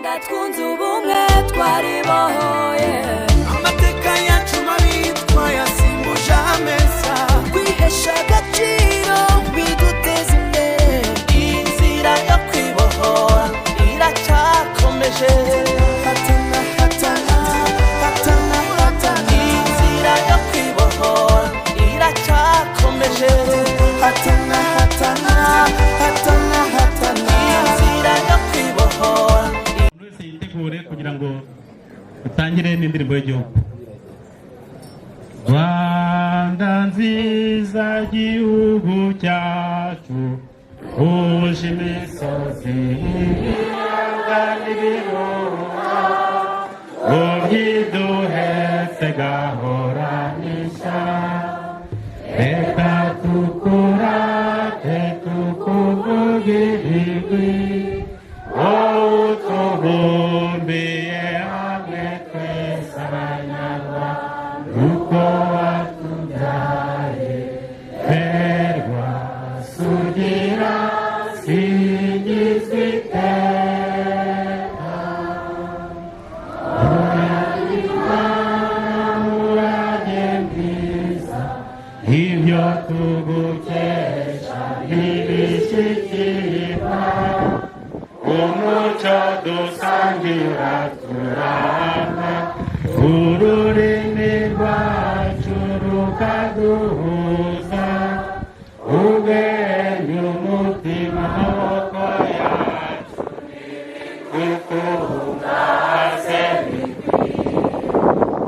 Rwanda twunze ubumwe twaribohoye amateka yacu mabi twayasimbuje ameza kwihesha agaciro biduteza imbere inzira yo kwibohora iracyakomeje hatana hatana hatana hatana inzira yo kwibohora iracyakomeje hatana hatana hatana hatana inzira yo kwibohora wese yitegure kugira ngo utangire n'indirimbo y'igihugu. Rwanda nziza gihugu cyacu uje imisozi ibiyaga n'ibirunga ubyiduhetse gahoranisha reka tukurate tukuvuge ibigwi wowe utubumbiye hamwe twese abanyarwanda uko watubyaye berwa sugira singizwe iteka urage mwiza ibyo tugukesha ntibishikirwa umuco dusangira turanga ururimi rwacu rukaduhuza ubwenge umutima amaboko yacu kukuvuga hase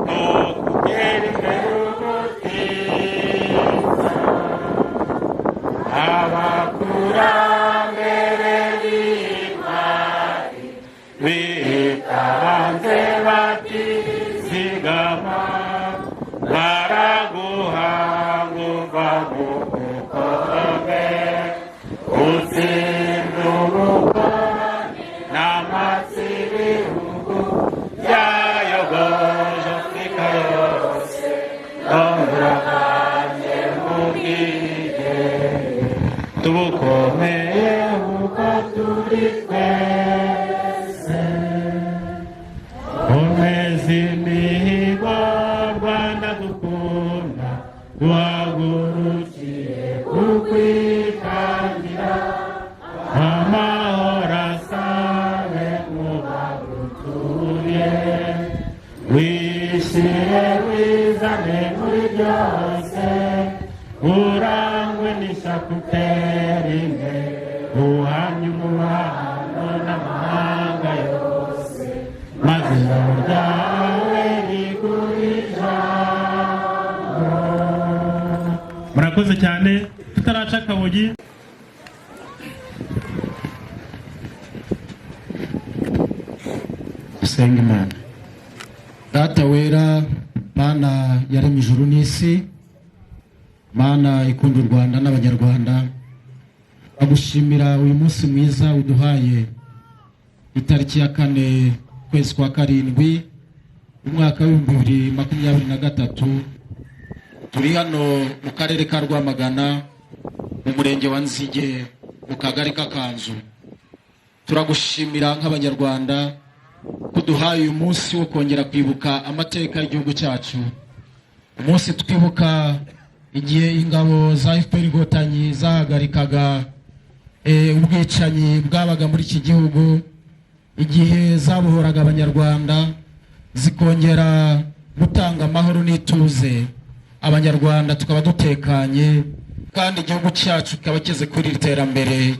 tukugera imbere ubutiza abakurambere b'intwari bitanze batizigama baraguhanga uva mu bukombe utsinda ubukoloni n'amatsi ibihugu byayogoje Afurika yose turaganye mu bwigenge tubukomeye uko turi twese komeza imihigo Rwanda dukunda duhagurukiye kukwitangira amahoro asabe mu bagutuye wishyire wizane muri byose urangwe n'ishyaka utera imbere uhamye umubano n'amahanga yose maze ijambo ryawe riguhe ijambo. Murakoze cyane tutaraca akabogi. Dusenga Imana. Data wera, Mana yaremye ijuru n'isi, Mana ikunda u Rwanda n'abanyarwanda, bagushimira uyu munsi mwiza uduhaye itariki ya 4 kwezi kwa 7 umwaka wa 2023. Turi hano mu karere ka Rwamagana mu murenge wa Nzige mu kagari k'Akanzu. Turagushimira nk'abanyarwanda kuduhaye uyu munsi wo kongera kwibuka amateka y'igihugu cyacu. Umunsi twibuka igihe ingabo za FPR Inkotanyi zahagarikaga ubwicanyi bwabaga muri iki gihugu, igihe zabohoraga abanyarwanda zikongera gutanga amahoro n'ituze, abanyarwanda tukaba dutekanye kandi igihugu cyacu kikaba kize kuri iterambere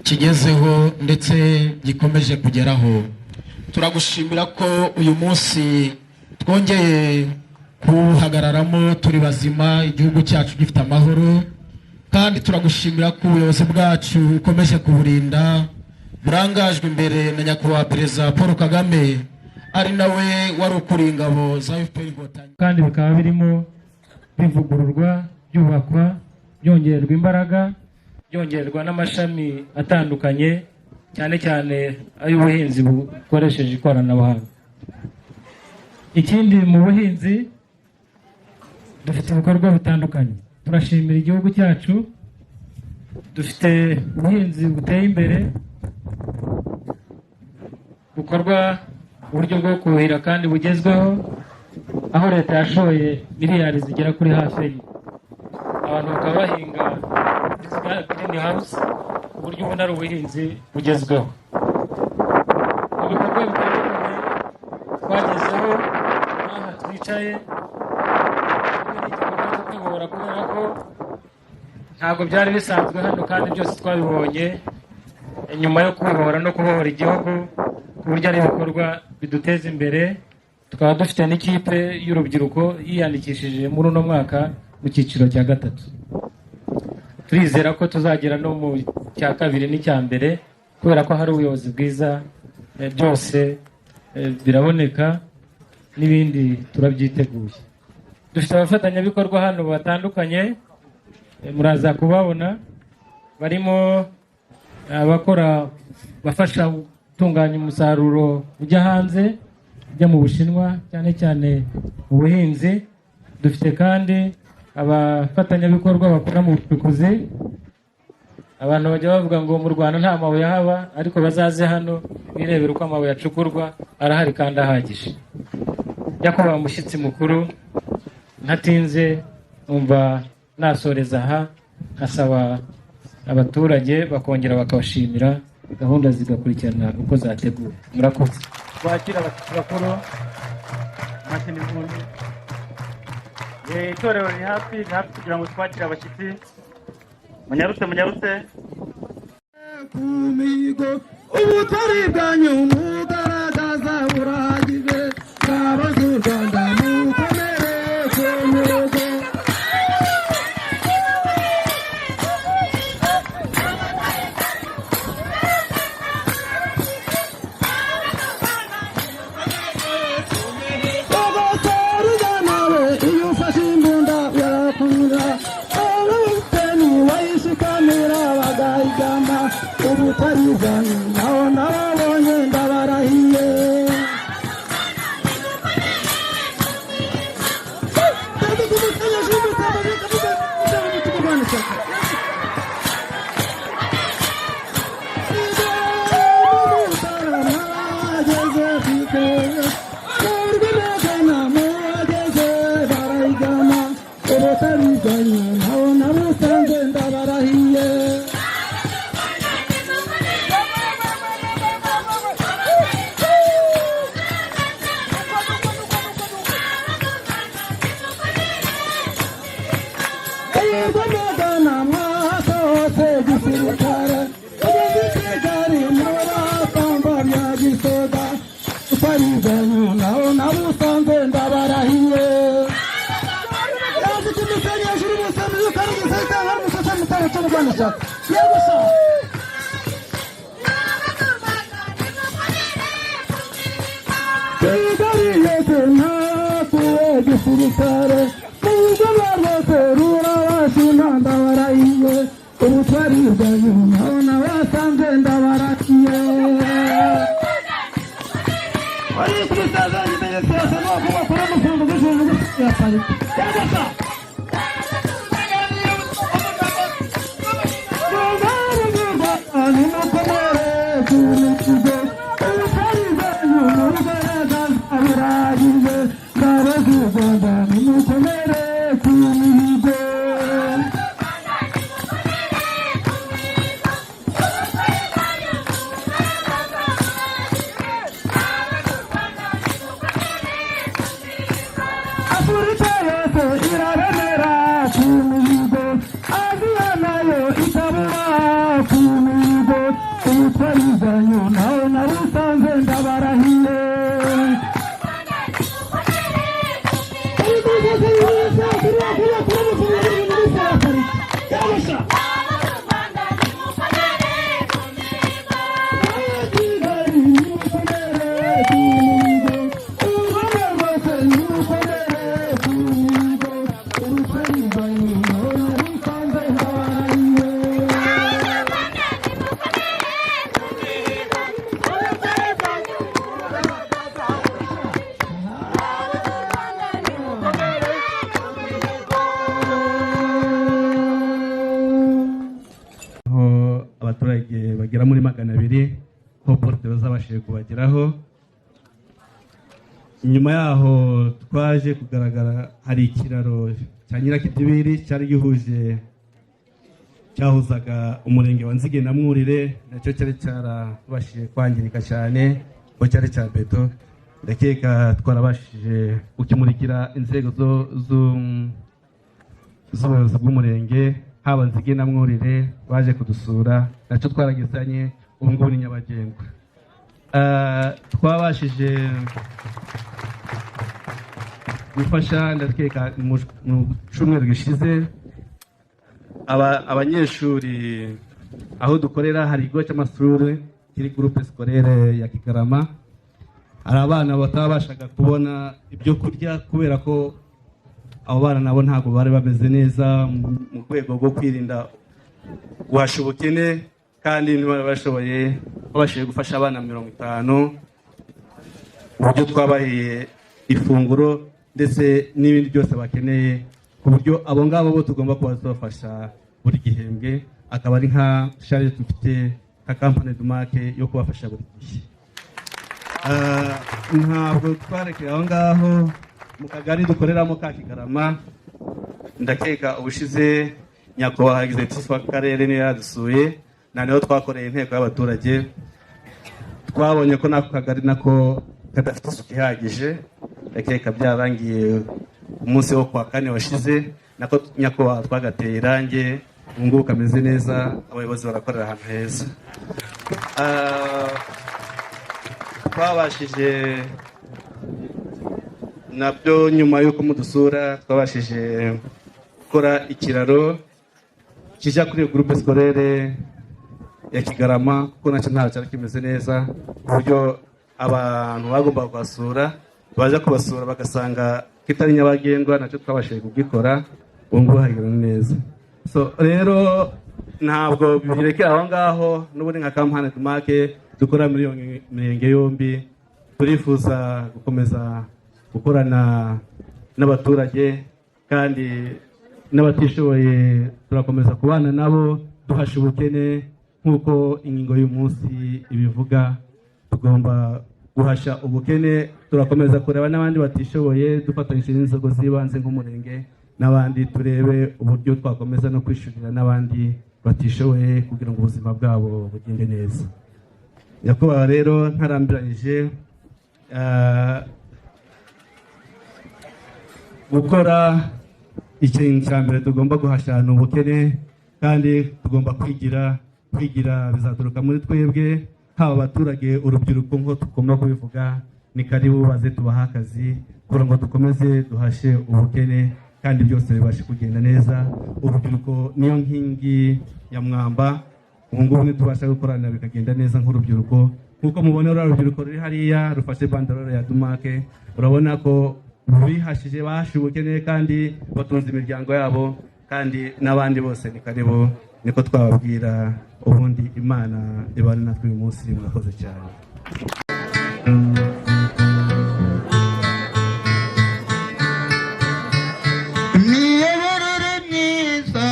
kigezeho ndetse gikomeje kugeraho. Turagushimira ko uyu munsi twongeye kuhagararamo turi bazima, igihugu cyacu gifite amahoro, kandi turagushimira ko ubuyobozi bwacu ukomeje kuburinda burangajwe imbere na nyakubahwa Perezida Paul Kagame ari nawe wari ukuriye ingabo za FPR Inkotanyi, kandi bikaba birimo bivugururwa, byubakwa, byongererwa imbaraga, byongererwa n'amashami atandukanye, cyane cyane ay'ubuhinzi bukoresheje ikoranabuhanga. Ikindi mu buhinzi dufite ibikorwa bitandukanye. Turashimira igihugu cyacu, dufite ubuhinzi buteye imbere, bukorwa uburyo bwo kuhira kandi bugezweho, aho leta yashoye miliyari zigera kuri hafi enye. Abantu bakaba bahinga green house uburyo ubona ari ubuhinzi bugezweho. Mu bikorwa bitandukanye twagezeho aha twicaye n'igikorwa cyo kwibohora, kubera ko ntabwo byari bisanzwe hano kandi byose twabibonye nyuma yo kwibohora no kubohora igihugu, ku buryo ari ibikorwa biduteza imbere. Tukaba dufite n'ikipe y'urubyiruko yiyandikishije muri uno mwaka mu cyiciro cya 3. Turizera ko tuzagera no mu cya 2 n'icya mbere, kubera ko hari ubuyobozi bwiza, byose biraboneka n'ibindi turabyiteguye. Dufite abafatanyabikorwa hano batandukanye, muraza kubabona, barimo abakora bafasha gutunganya umusaruro ujya hanze, ujya mu Bushinwa cyane cyane mu buhinzi. Dufite kandi abafatanyabikorwa bakora mu bucukuzi. Abantu bajya bavuga ngo mu Rwanda nta mabuye haba, ariko bazaze hano birebera uko amabuye acukurwa, arahari kandi ahagije. Nyakubahwa umushyitsi mukuru, ntatinze numva nasoreza aha, nkasaba abaturage bakongera bakabashimira, gahunda zigakurikirana uko zateguwe. Murakoze. Twakira abashyitsi bakuru, mashini impunzi. Itorero ni hafi kugira ngo twakire abashyitsi. Munyarutse. Kumigo ubutari bwanyu mugaragaza burahagije, n'abazi u Rwanda mukomere ku ntego. Ogosoruza nawe iyo ufashe imbunda yarakunda, abuteni wayishikamira bagahigama, ubutari bwanyu naho nababonye ndabarahiye. Afurika yose irara kubageraho. Nyuma yaho twaje kugaragara hari ikiraro cya Nyirakidibiri cyari gihuje cyahuzaga umurenge wa Nzige na Mwurire, nacyo cyari cyarabashije kwangirika cyane ko cyari cya beto. Ndakeka twarabashije gukimurikira inzego z'ubuyobozi bw'umurenge, haba Nzige na Mwurire baje kudusura, nacyo twaragezanye, ubu ngubu ni nyabagendwa. Twabashije gufasha, ndakeka mu cyumweru gishize abanyeshuri aho dukorera hari ikigo cy'amashuri kiri groupe scolaire ya Kigarama. Hari abana batabashaga kubona ibyo kurya kubera ko abo bana nabo ntabwo bari bameze neza mu rwego rwo kwirinda guhasha ubukene, kandi babashije gufasha abana 50 uburyo twabahiye ifunguro ndetse n'ibindi byose bakeneye, ku buryo abo ngabo bo tugomba kuba tubafasha buri gihembwe. Akaba ari nka charge dufite nka Campagne du Lac yo kubafasha buri gihe. Ntabwo twarekeye aho ngaho mu kagari dukoreramo ka Kigarama. Ndakeka ubushize nyakubahwa executive w'akarere niyo yadusuye, naneho twakoreye inteko y'abaturage. Twabonye ko nako kagari nako kadafite isuku ihagije, ndakeka byarangiye umunsi wo kwa kane washize, nako nyakubahwa twagateye irange, ubu ngubu kameze neza, abayobozi barakorera ahantu heza. Twabashije nabyo nyuma y'uko mudusura, twabashije gukora ikiraro kijya kuri groupe scolaire ya Kigarama, kuko nacyo ntabwo cyari kimeze neza, ku buryo abantu bagomba kubasura baje kubasura bagasanga kitari nyabagendwa. Nacyo twabashije kugikora, ubu ngubu hagenda neza. So rero ntabwo birekera aho ngaho, n'ubundi nka Campagne du Lac dukora muri iyo mirenge yombi. Turifuza gukomeza gukorana n'abaturage, kandi n'abatishoboye turakomeza kubana nabo duhasha ubukene. Nk'uko ingingo y'umunsi ibivuga, tugomba guhasha ubukene, turakomeza kureba n'abandi batishoboye dufatanyije n'inzego z'ibanze nk'umurenge n'abandi, turebe uburyo twakomeza no kwishurira n'abandi batishoboye kugira ngo ubuzima bwabo bugende neza. Nyakubahwa rero ntarambiranyije, gukora ikintu cya mbere tugomba guhashya ni ubukene, kandi tugomba kwigira bizaturuka muri twebwe, haba abaturage, urubyiruko nk'uko tugomba kubivuga. Ni karibu baze tubaha akazi kugira ngo dukomeze duhashe ubukene kandi byose bibashe kugenda neza. Urubyiruko niyo nkingi ya mwamba, ubu ngubu nitubasha gukorana bikagenda neza nk'urubyiruko. Nk'uko mubona urubyiruko ruri hariya rufashe banderole ya Dumake, urabona ko bihashije bahashe ubukene kandi batunze imiryango yabo, kandi n'abandi bose ni karibu. Niko twababwira, ubundi Imana ibane natwe uyu munsi. Murakoze cyane. Imiyoborere myiza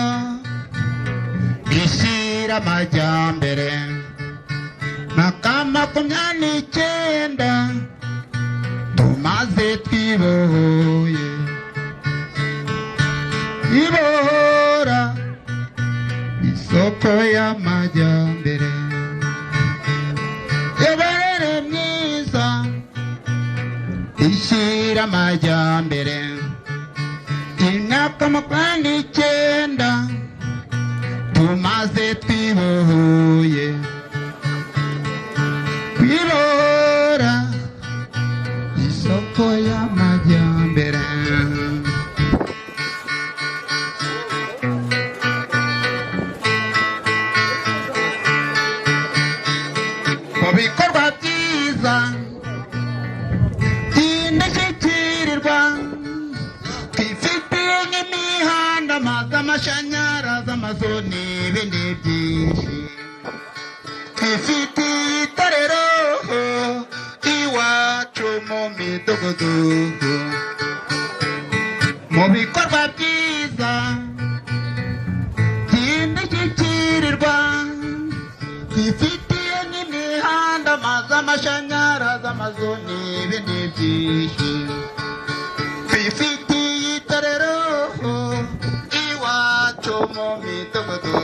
ishyira amajyambere, mwaka 29 tumaze twibohoye, ibohora isoko y'amajyambere. Imiyoborere myiza ishyira amajyambere, imyaka 29 tumaze twibohoye, kwibohora isoko y'amajyambere. Mu bikorwa byiza by'indashyikirirwa twifitiye nk'imihanda, amazi, amashanyarazi, amazu n'ibindi byinshi. Twifitiye itorero iwacu mu midugudu. Mu bikorwa byiza by'indashyikirirwa twifitiye nk'imihanda, amazi, amashanyarazi amazoni ibindi byinshi twifitiye itorero iwacu mu midugudu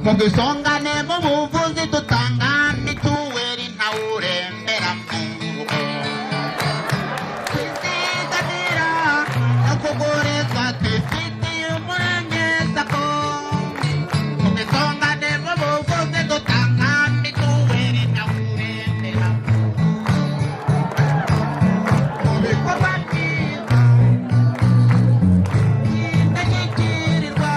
Mugisongane mu buvuzi dutanga mituweli ntawe urembera mu rugo twizigamira no kugurizwa twifitiye umurenge sako mugisongane mu buvuzi dutanga mituweli ntawe urembera mu bikorwa byiza indashyikirirwa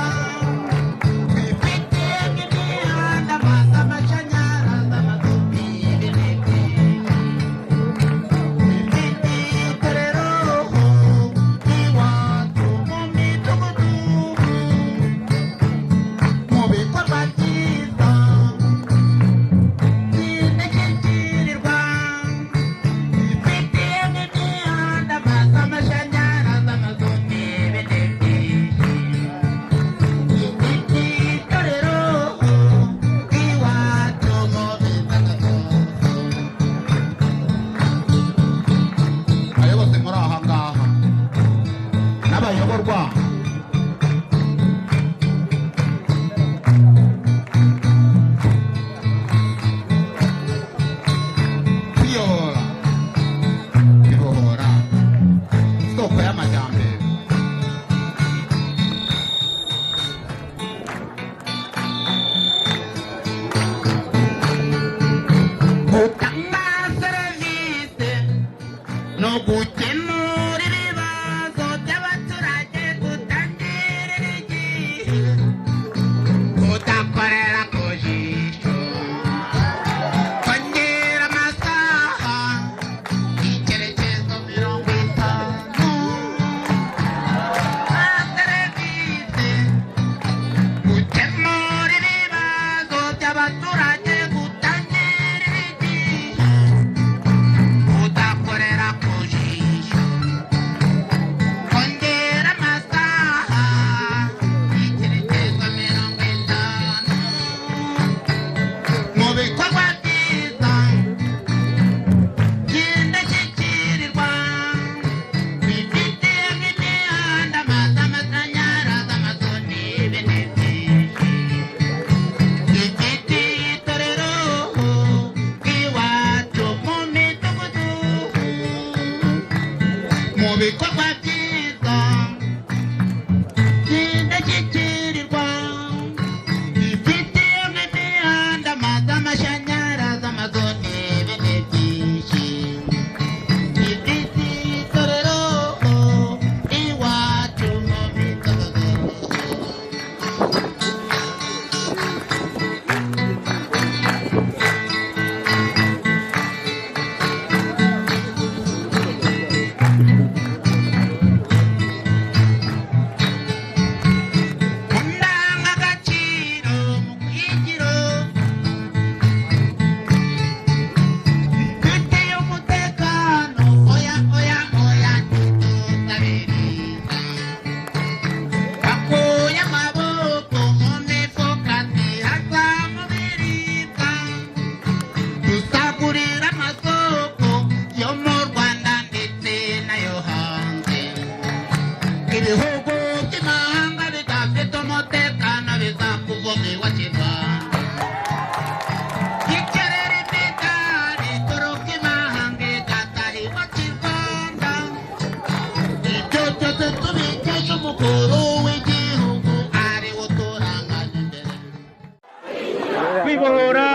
kwibohora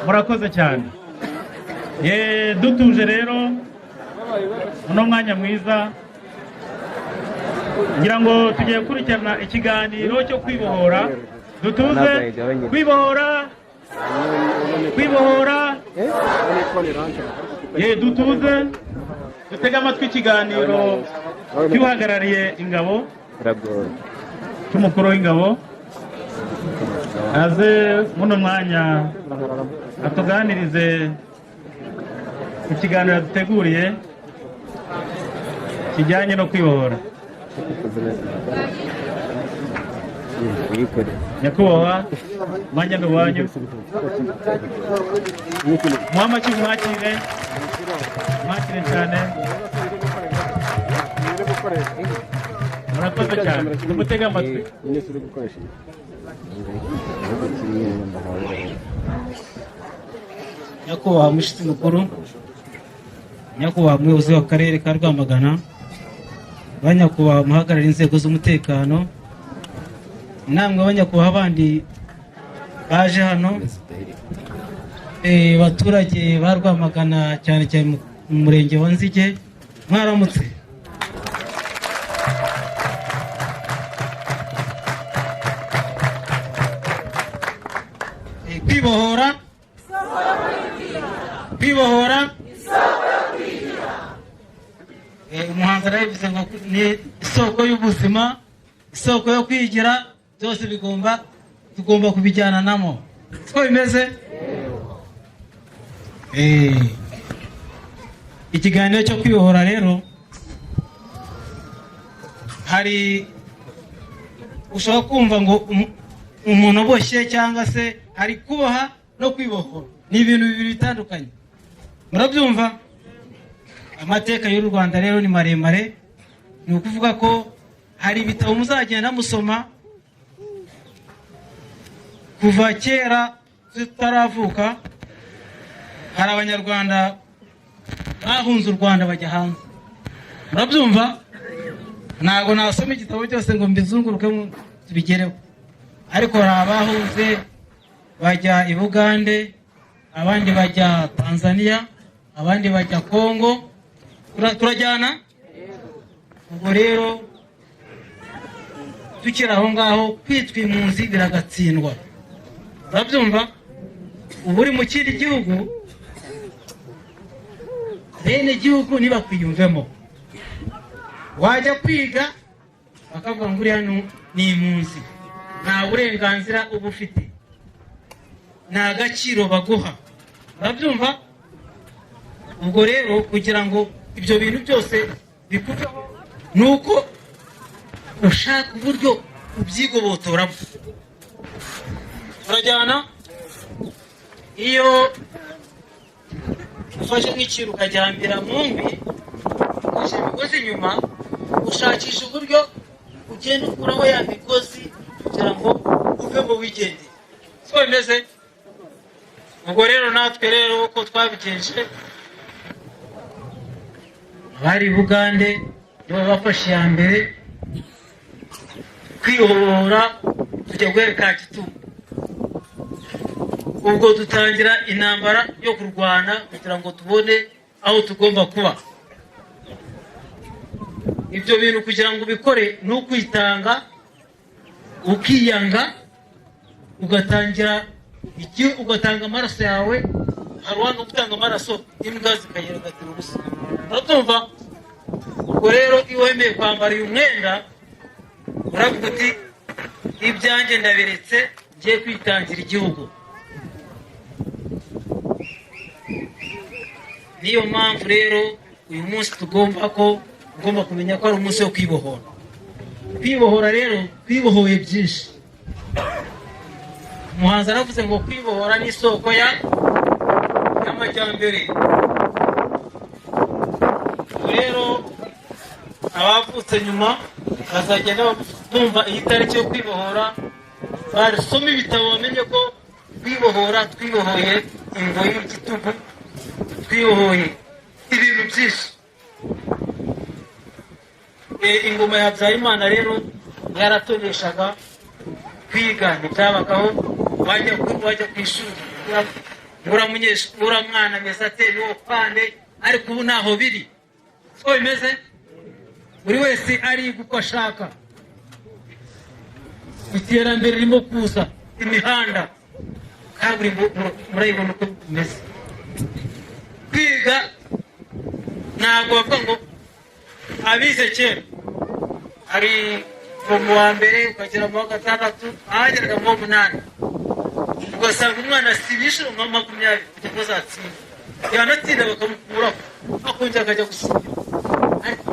murakoze cyane dutuje rero uno mwanya mwiza ngira ngo tugiye kurikirana ikiganiro cyo kwibohora dutuze kwibohora dutuze dutega amatwi ikiganiro cy'uhagarariye ingabo cy'umukuru w'ingabo aze muno mwanya atuganirize ikiganiro duteguriye kijyanye no kwibohora. Nyakubahwa mwanya n'uwanyu, mwamaki mwakire cyane, murakoze cyane, tumutege amatwi. Nyakubahwa mushyitsi mukuru, nyakubahwa umuyobozi w'akarere ka Rwamagana, banyakubahwa muhagarariye inzego z'umutekano, namwe banyakubahwa abandi baje hano, abaturage ba Rwamagana cyane cyane mu murenge wa Nzige, mwaramutse. Kwibohora umuhanzi arabivuze ngo ni isoko y'ubuzima, isoko yo kwigira, byose tugomba kubijyananamo. Siko bimeze? Ikiganiro cyo kwibohora rero, hari ushobora kumva ngo umuntu aboshye cyangwa se hari kuboha no kwibohora, ni ibintu bibiri bitandukanye. Murabyumva? Amateka y'u Rwanda rero ni maremare, ni ukuvuga ko hari ibitabo muzagenda musoma kuva kera tutaravuka. Hari abanyarwanda bahunze u Rwanda bajya hanze. Murabyumva? Ntabwo nasoma igitabo cyose ngo mbizunguruke tubigereho, ariko hari abahunze bajya i Bugande, abandi bajya Tanzania, abandi bajya Kongo. Turajyana. Ubwo rero tukiri aho ngaho, kwitwa impunzi biragatsindwa. Urabyumva? Ubu uri mu kindi gihugu, bene gihugu ntibakwiyumvemo. Wajya kwiga bakavuga ngo uriya ni impunzi, nta burenganzira uba ufite, nta gaciro baguha. Urabyumva? Ubwo rero kugira ngo ibyo bintu byose bikuveho, ni uko ushaka uburyo ubyigobotoramo. Turajyana. Iyo ufashe nk'ikintu ukajyambira mu mbi, ugashyira imigozi inyuma, ushakisha uburyo ugenda ukuraho ya migozi kugira ngo uve mu wigende. Siko bimeze? Ubwo rero natwe rero uko twabigenje, bari Bugande nibo bafashe ya mbere kwibohora, tujya guhera Kitumu. Ubwo dutangira intambara yo kurwana kugira ngo tubone aho tugomba kuba. Ibyo bintu kugira ngo ubikore ni ukwitanga, ukiyanga, ugatanga amaraso yawe. Hari uwanga gutanga amaraso, imbwa zikayiratira ubusa. Uratumva? Ubwo rero iyo wemeye kwambara uyu mwenda, uravuga uti ibyanjye ndabiretse, ngiye kwitangira igihugu. Niyo mpamvu rero uyu munsi tugomba kumenya ko ari umunsi wo kwibohora. Kwibohora rero, kwibohoye byinshi. Umuhanzi aravuze ngo kwibohora ni isoko y'amajyambere. Rero abavutse nyuma bazagenda bumva iyi tariki yo kwibohora, basoma ibitabo bamenye ko kwibohora, twibohoye ingoyi y'igitugu, twibohoye ibintu byinshi. Ingoma ya Habyarimana rero yaratoneshaga, kwiga ntibyabagaho. Wajya ku ishuri uramwana meza ate niwo pande, ariko ubu ntaho biri. Siko bimeze? Buri wese ariga uko ashaka. Iterambere ririmo kuza, imihanda, kaburimbo murayibona uko bimeze. Kwiga ntabwo bavuga ngo abize kera hari mu wa mbere ukagera mu wa gatandatu ahageraga mu wa munani ugasanga umwana asibisha nka 20 kugira ngo azatsinda yanatsinda bakamukuraho akongera akajya gusubira ariko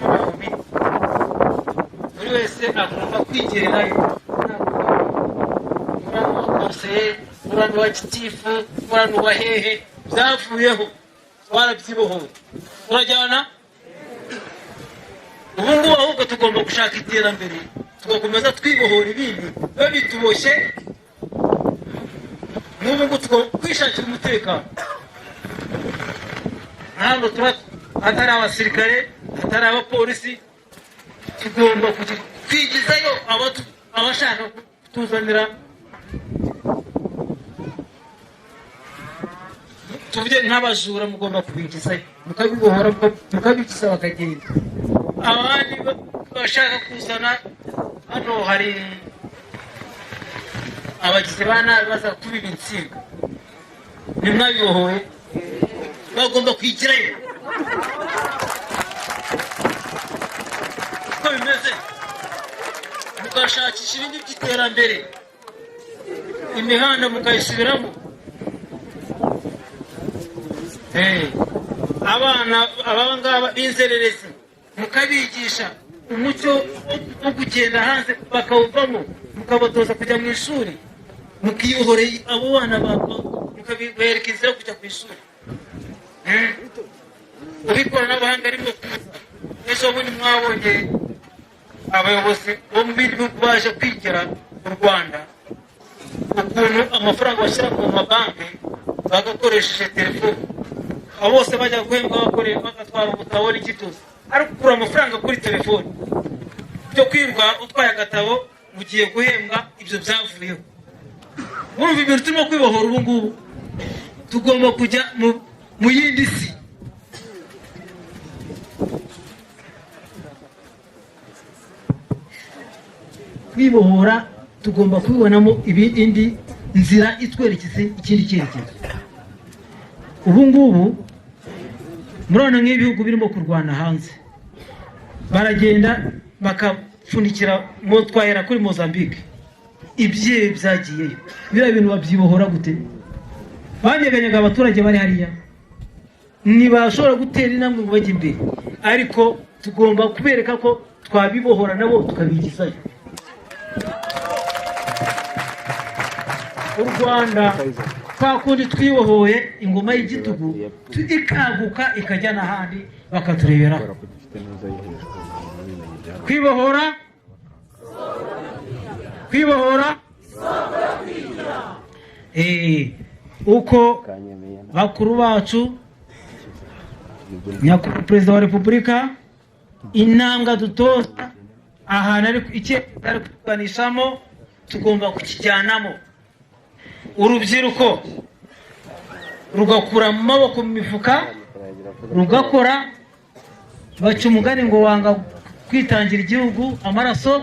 buri wese agomba kwigererayo murano wa gitifu murano wa hehe byavuyeho warabyibohoye urajyana ubu ngubu ahubwo tugomba gushaka iterambere tugakomeza twibohora ibindi biba bituboshye n'ubu ngubu tugomba kwishakira umutekano ntabwo tuba atari abasirikare atari abapolisi tugomba kwigizayo abashaka kutuzanira tuvuge nk'abajura mugomba kubigizayo mukabibohora mukabigiza bakagenda abandi bashaka kuzana hano hari abagizi ba nabi baza kubiba insinga nimwabibohoye bagomba kwigirayo uko bimeze mugashakisha ibindi by'iterambere imihanda mukayisubiramo abana abangaba b'inzererezi mukabigisha umucyo wo kugenda hanze bakawuvamo mukabatoza kujya mu ishuri mukiyohoreye abo bana mukabereka inzira yo kujya ku ishuri ikoranabuhanga ririmo kuza ejo bundi mwabonye abayobozi bo mu bindi bihugu baje kwigira mu Rwanda ukuntu amafaranga bashyira mu mabanki bagakoresheje telefone abo bose bajya guhembwa bagatwara ubutabo n'igituza ariko ukura amafaranga kuri telefone byo kwirwa utwaye agatabo mugiye guhembwa ibyo byavuyeho mwumva ibintu turimo kwibohora ubu ngubu tugomba kujya mu yindi si kwibohora tugomba kubibonamo indi nzira itwerekeze ikindi cyerekezo ubu ngubu murabona nk'ibihugu birimo kurwana hanze baragenda bakapfunikira twahera kuri Mozambique ibye byagiyeyo biriya bintu babyibohora gute banyeganyaga abaturage bari hariya ntibashobora gutera intambwe ngo bajye imbere ariko tugomba kubereka ko twabibohora nabo tukabigizayo u Rwanda kwa kundi twibohoye ingoma y'igitugu ikaguka ikajya n'ahandi bakatureberaho kwibohora uko bakuru bacu nyakubahwa perezida wa repubulika intambwe dutoza ahantu ari kuganishamo tugomba kukijyanamo urubyiruko rugakura mu maboko mu mifuka rugakora baca umugani ngo wanga kwitangira igihugu amaraso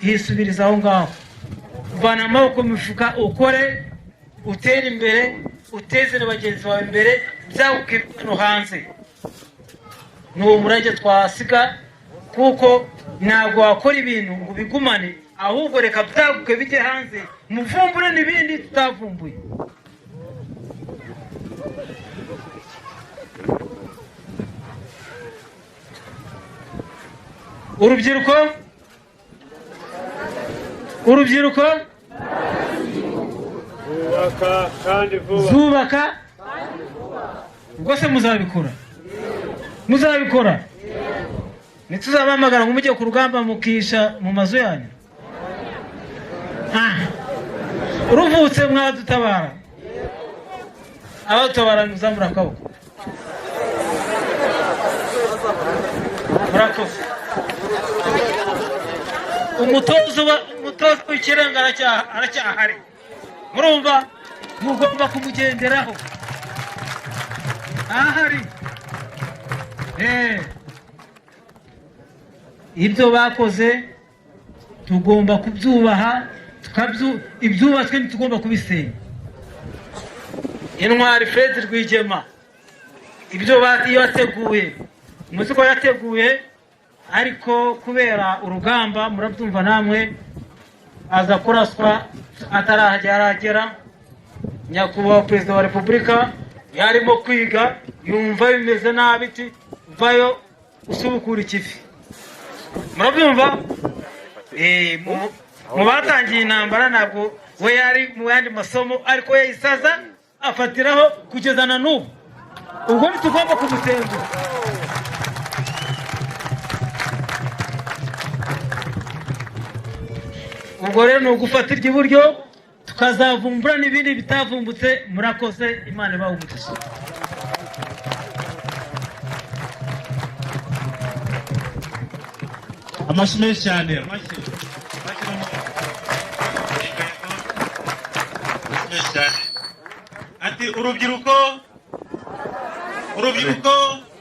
hisubiriza aho ngaho vana amaboko mu mifuka ukore utere imbere uteze na bagenzi bawe imbere byaguke hano hanze n'uwo murage twasiga kuko ntabwo wakora ibintu ngo bigumane ahubwo reka byaguke bijye hanze muvumbure n'ibindi tutavumbuye urubyiruko zubaka ubwo se muzabikora ntituzabamagara ngo mujye ku rugamba mukisha mu mazu yanyu uruvutse mwadutabara abadutabara muzamura akaboko murakoze umutozo w'ikirenga aracyahari murumva mugomba kumugenderaho ahari ibyo bakoze tugomba kubyubaha ibyubatswe ntitugomba kubisenya intwari Fred Rwigema ibyo yateguye muzi ko yateguye ariko kubera urugamba murabyumva namwe aza kuraswa atarahagera. Nyakubahwa Perezida wa Repubulika yarimo kwiga yumva bimeze nabi iti vayo usubukura ikivi. Murabyumva? Mu batangiye intambara ntabwo we yari mu yandi masomo ariko yayisaza afatiraho kugeza na n'ubu. Ubwo ntitugomba kumusengura. Ubwo rero ni ugufatirwa iburyo tukazavumbura n'ibindi bitavumbutse. Murakoze, Imana ibahe umugisha. Amashyi menshi cyane. Ati urubyiruko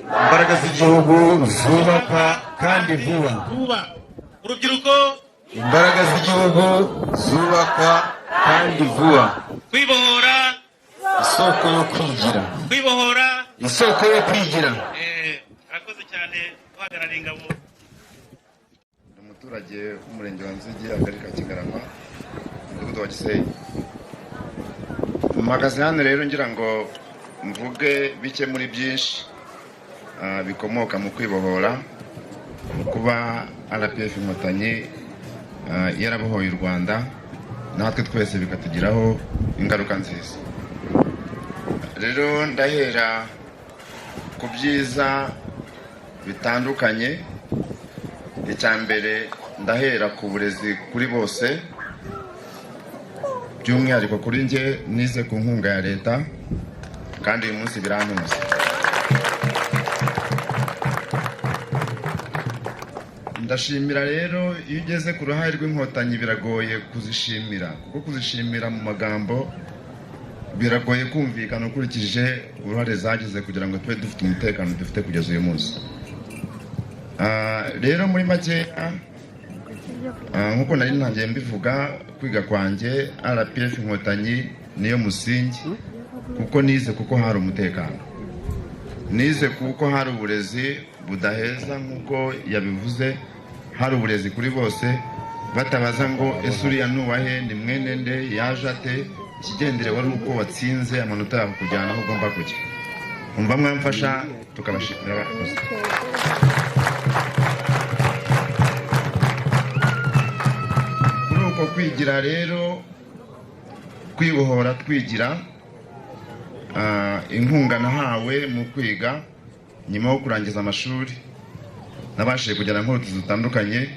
imbaraga z'igihugu zubaka kandi vuba. Urubyiruko Imbaraga z'igihugu zubaka kandi vuba. kwibohora Isoko yo kwigira. Isoko yo kwigira. Arakoze cyane uhagarariye ingabo. Umuturage w'umurenge wa Nzigi, akagari ka Kigarama, umudugudu wa Gisenyi. Mpagaze hano rero ngira ngo mvuge bike muri byinshi bikomoka mu kwibohora, kuba RPF Inkotanyi yarabohoye u Rwanda, natwe twese bikatugiraho ingaruka nziza. Rero ndahera ku byiza bitandukanye. Icya mbere ndahera ku burezi kuri bose, by'umwihariko kuri njye nize ku nkunga ya leta kandi uyu munsi birantuze. Ndashimira rero, iyo ugeze ku ruhare rw'Inkotanyi biragoye kuzishimira, kuko kuzishimira mu magambo biragoye kumvikana ukurikije uruhare zagize kugira ngo tube dufite umutekano dufite kugeza uyu munsi. Rero muri make nkuko nari ntangiye mbivuga, kwiga kwanjye RPF Inkotanyi niyo musingi, kuko nize kuko hari umutekano, nize kuko hari uburezi budaheza nkuko yabivuze, hari uburezi kuri bose, batabaza ngo ese uriya nuwahe, ni mwene nde, yaje ate, ikigendere wari uko watsinze amanota yawe kujyana aho ugomba kujya. Umva mwamfasha tukabashimira abakozi. Kuri uko kwigira rero, kwibohora twigira, inkunga nahawe mu kwiga nyuma yo kurangiza amashuri, nabashije kugera nk'utuzi dutandukanye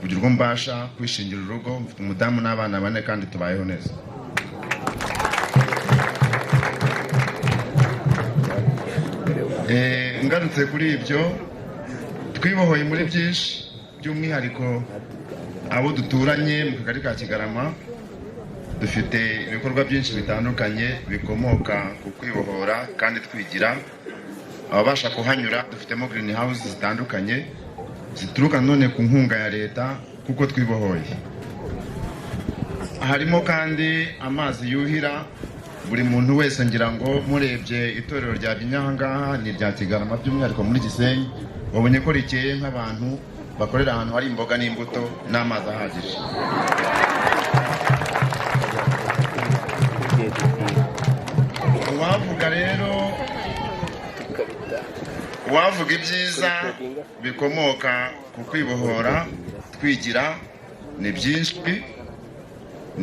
kugira ngo mbasha kwishingira urugo. Mfite umudamu n'abana 4 kandi tubayeho neza. Ngarutse kuri ibyo, twibohoye muri byinshi, by'umwihariko abo duturanye mu kagari ka Kigarama dufite ibikorwa byinshi bitandukanye bikomoka ku kwibohora kandi twigira. Ababasha kuhanyura dufitemo green house zitandukanye zituruka none ku nkunga ya leta kuko twibohoye. Harimo kandi amazi yuhira buri muntu wese. Ngira ngo murebye itorero rya Binyahangaha ni rya Kigarama, by'umwihariko muri Gisenyi, babonye ko rikeye nk'abantu bakorera ahantu hari imboga n'imbuto n'amazi ahagije. Wavuga rero, wavuga ibyiza bikomoka ku kwibohora twigira ni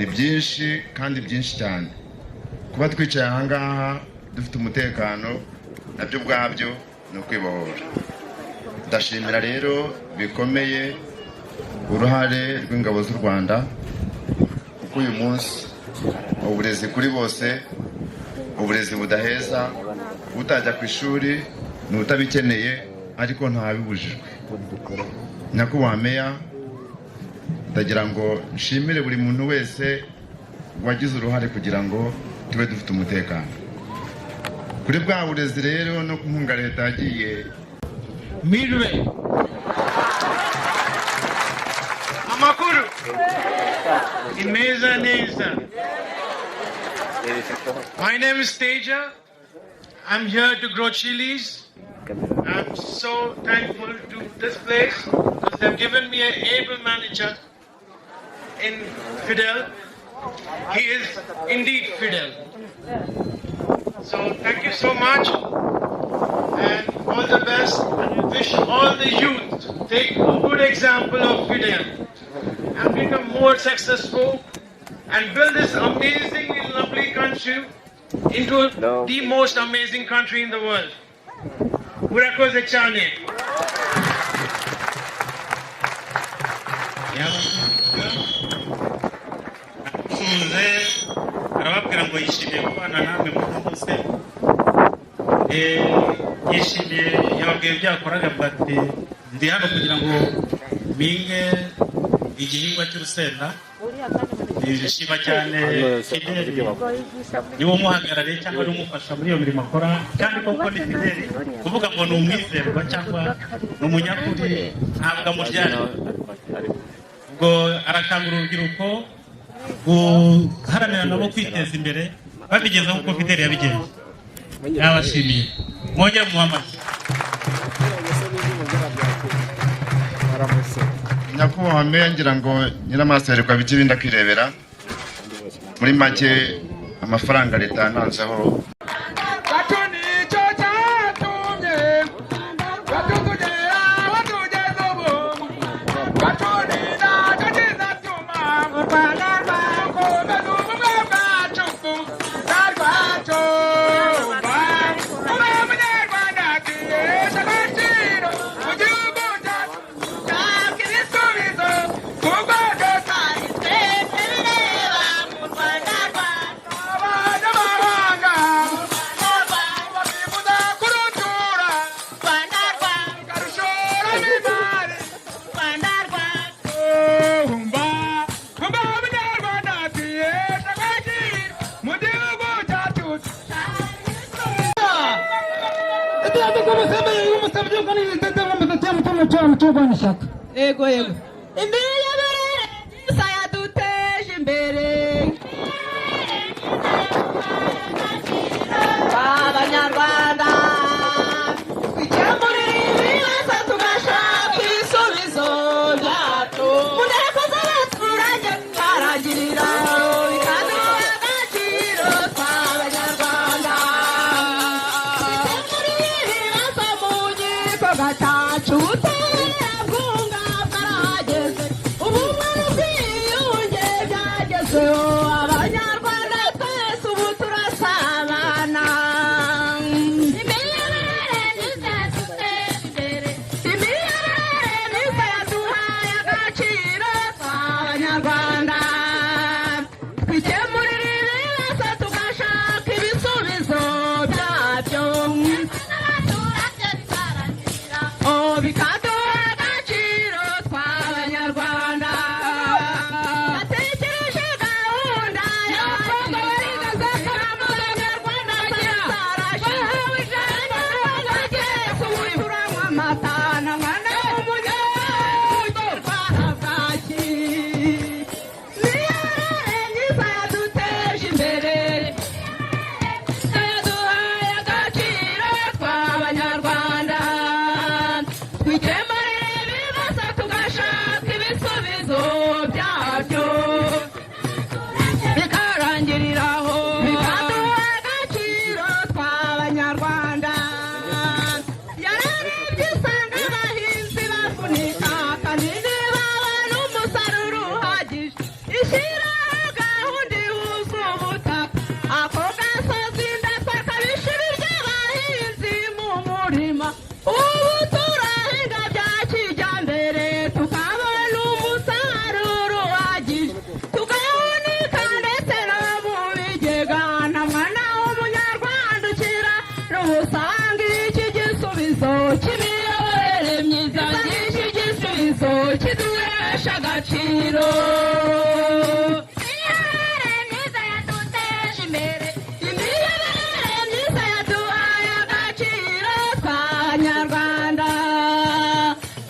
byinshi kandi byinshi cyane. Kuba twicaye ahangaha dufite umutekano nabyo ubwabyo ni ukwibohora. Ndashimira rero bikomeye uruhare rw'ingabo z'u Rwanda, kuko uyu munsi uburezi kuri bose, uburezi budaheza, utajya ku ishuri n'utabikeneye ariko ntabibujijwe. Nyakubahwa Meya, ndagira ngo nshimire buri muntu wese wagize uruhare kugira ngo tube dufite umutekano. Kuri bwa burezi rero no ku nkunga leta yagiye Midwe. Amakuru. Imeza neza. My name is Teja. I'm here to grow chilies I'm so thankful to this place because they've given me an able manager in Fidel. He is indeed Fidel. So thank you so much and all the best. Wish all the youth to take a good example of Fidel and become more successful and build this amazingly lovely country into the most amazing country in the world. Murakoze cyane. arababwira ngo yishimiye kubana namwe muri bose yishimiye yababwiye byakoraga bati ndi hano kugira ngo mpinge igihingwa cy'urusenda yishima cyane Fideli niwe umuhagarariye cyangwa ari umufasha muri iyo mirimo akora kandi koko ni Fideli kuvuga ngo ni umwizerwa cyangwa ni umunyakuri ntabwo amuryana ubwo arakangura urubyiruko guharanira nabo kwiteza imbere babigezaho uko Fideli yabigenje yabashimiye mwongere muhamashyi nyakubahwa meya ngira ngo nyiramaso yerekwa biki bindi akirebera muri make amafaranga leta yananzeho Ego ego. Imbere saya duteje imbere. Abanyarwanda kwikemura ibibazo tugashaka ibisubizo byacu. Muneko z'abaturage baragirira bikaduha agaciro tw'abanyarwanda. Kwikemura ibibazo mu gikorwa cyacu. Abanyarwanda twese ubu turasabana imiyoborere myiza imbere imiyoborere myiza yaduhaye agaciro tw'abanyarwanda twikemurira ibibazo tugashaka ibisubizo byabyo n'abaturage bikarangira bikaduha agaciro tw'abanyarwanda agaciro imiyoborere myiza yaduteje imbere imiyoborere myiza yaduhaye agaciro tw'abanyarwanda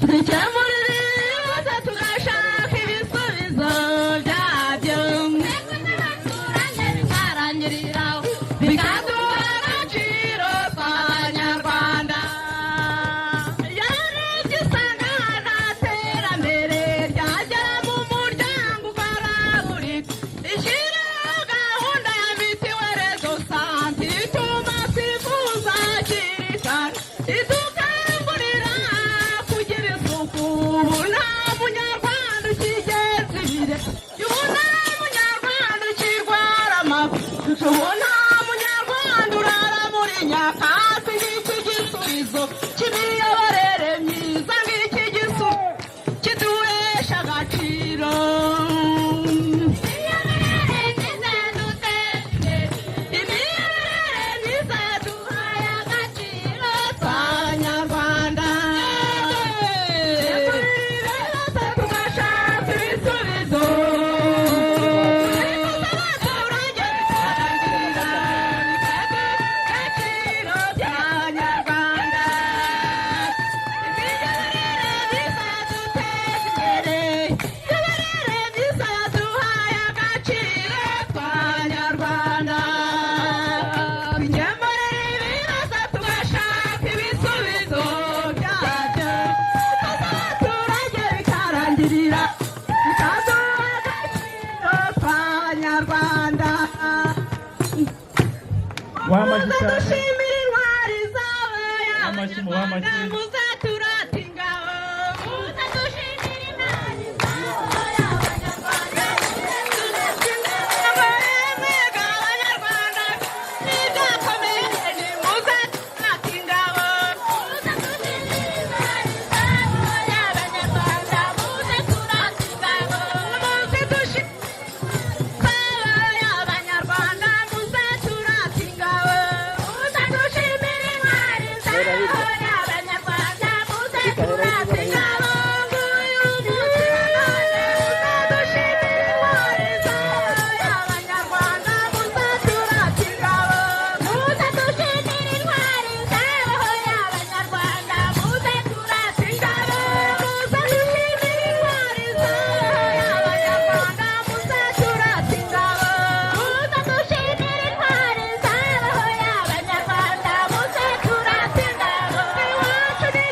twikemurira ibibazo tugashaka ibisubizo byabyo n'abaturage bikarangirira bikaduha agaciro tw'abanyarwanda tugirira abanyarwanda dushimira intwari zawe abanyarwanda muze turata ingabo muze dushimira intwari zawe abanyarwanda turata ingabo mwega abanyarwanda nibyakomeye muze turata ingabo muze dushimira intwari zawe abanyarwanda muze turata ingabo muze dushimira abanyarwanda muze turata ingabo muze dushimira intwari zawe abanyarwanda muze turata ingabo nguyu munsi wa none muze dushimira intwari zawe abanyarwanda muze turata ingabo muze dushimira intwari zawe abanyarwanda muze turata ingabo muze dushimira intwari zawe abanyarwanda muze turata ingabo muze dushimira intwari zawe abanyarwanda muze turata ingabo iwacu ni